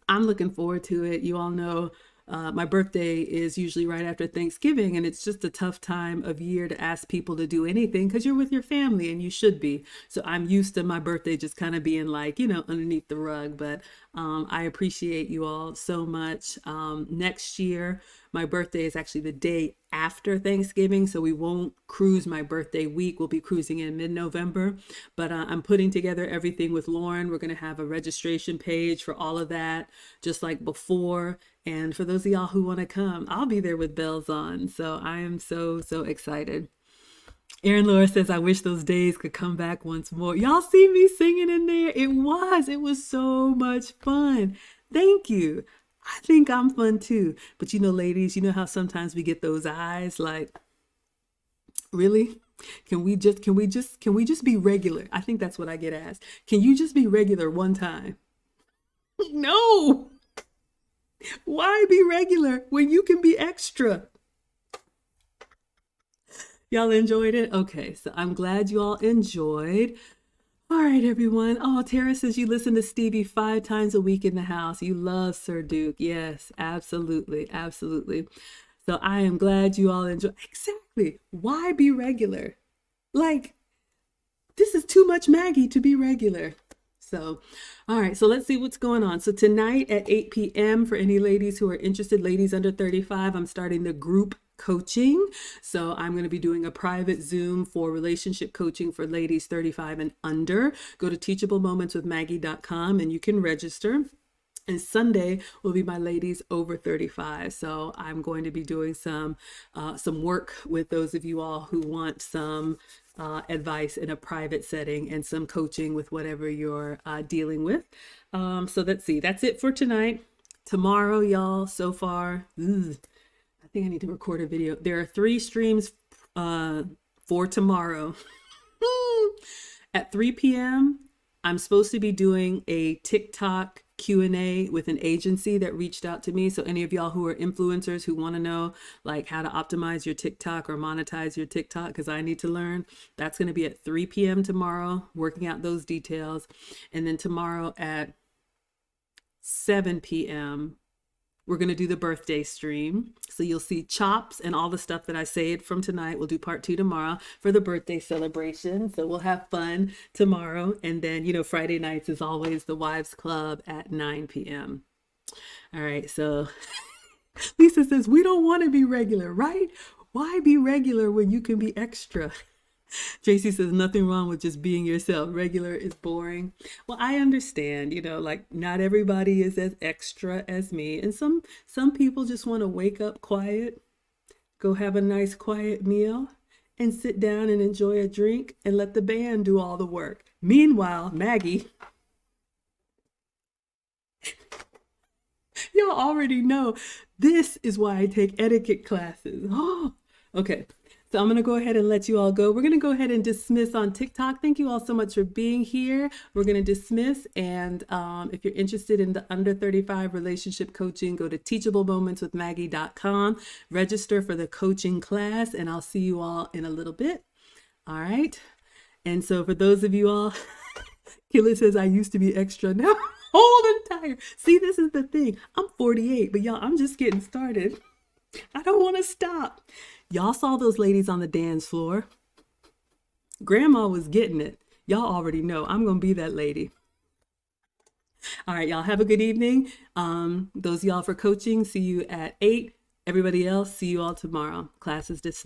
looking forward to it. You all know my birthday is usually right after Thanksgiving, and it's just a tough time of year to ask people to do anything because you're with your family and you should be. So I'm used to my birthday just kind of being like, underneath the rug. But I appreciate you all so much. Next year, my birthday is actually the day after Thanksgiving, so we won't cruise my birthday week. We'll be cruising in mid-November, but I'm putting together everything with Lauren. We're going to have a registration page for all of that, just like before. And for those of y'all who want to come, I'll be there with bells on. So I am so, so excited. Erin Laura says, I wish those days could come back once more. Y'all see me singing in there? It was so much fun. Thank you. I think I'm fun too. But ladies, you know how sometimes we get those eyes like, really? Can we just be regular? I think that's what I get asked. Can you just be regular one time? No. Why be regular when you can be extra? Y'all enjoyed it? Okay, so I'm glad you all enjoyed. All right, everyone. Oh, Tara says you listen to Stevie 5 times a week in the house. You love Sir Duke. Yes, absolutely. Absolutely. So I am glad you all enjoy. Exactly. Why be regular? Like, this is too much Maggie to be regular. So, all right, so let's see what's going on. So tonight at 8 p.m. for any ladies who are interested, ladies under 35, I'm starting the group coaching. So I'm going to be doing a private Zoom for relationship coaching for ladies 35 and under. Go to teachablemomentswithmaggie.com and you can register. And Sunday will be my ladies over 35. So I'm going to be doing some work with those of you all who want some advice in a private setting and some coaching with whatever you're dealing with. So let's see. That's it for tonight. Tomorrow, y'all, so far, I think I need to record a video. There are 3 streams for tomorrow. At 3 p.m., I'm supposed to be doing a TikTok Q&A with an agency that reached out to me. So any of y'all who are influencers who want to know like how to optimize your TikTok or monetize your TikTok, because I need to learn, that's going to be at 3 p.m. tomorrow, working out those details. And then tomorrow at 7 p.m., we're going to do the birthday stream. So you'll see chops and all the stuff that I saved from tonight. We'll do part 2 tomorrow for the birthday celebration. So we'll have fun tomorrow. And then, Friday nights is always the Wives Club at 9 p.m. All right. So Lisa says, we don't want to be regular, right? Why be regular when you can be extra? Tracy says, nothing wrong with just being yourself. Regular is boring. Well, I understand, like not everybody is as extra as me. And some people just want to wake up quiet, go have a nice quiet meal and sit down and enjoy a drink and let the band do all the work. Meanwhile, Maggie, y'all already know this is why I take etiquette classes. Oh, okay. So I'm going to go ahead and let you all go. We're going to go ahead and dismiss on TikTok. Thank you all so much for being here. We're going to dismiss. And if you're interested in the under 35 relationship coaching, go to teachablemomentswithmaggie.com, register for the coaching class, and I'll see you all in a little bit. All right. And so for those of you all, Kayla says, I used to be extra. Now I'm old and tired. See, this is the thing. I'm 48, but y'all, I'm just getting started. I don't want to stop. Y'all saw those ladies on the dance floor. Grandma was getting it. Y'all already know I'm going to be that lady. All right, y'all have a good evening. Those of y'all for coaching, see you at 8. Everybody else, see you all tomorrow. Class is dismissed.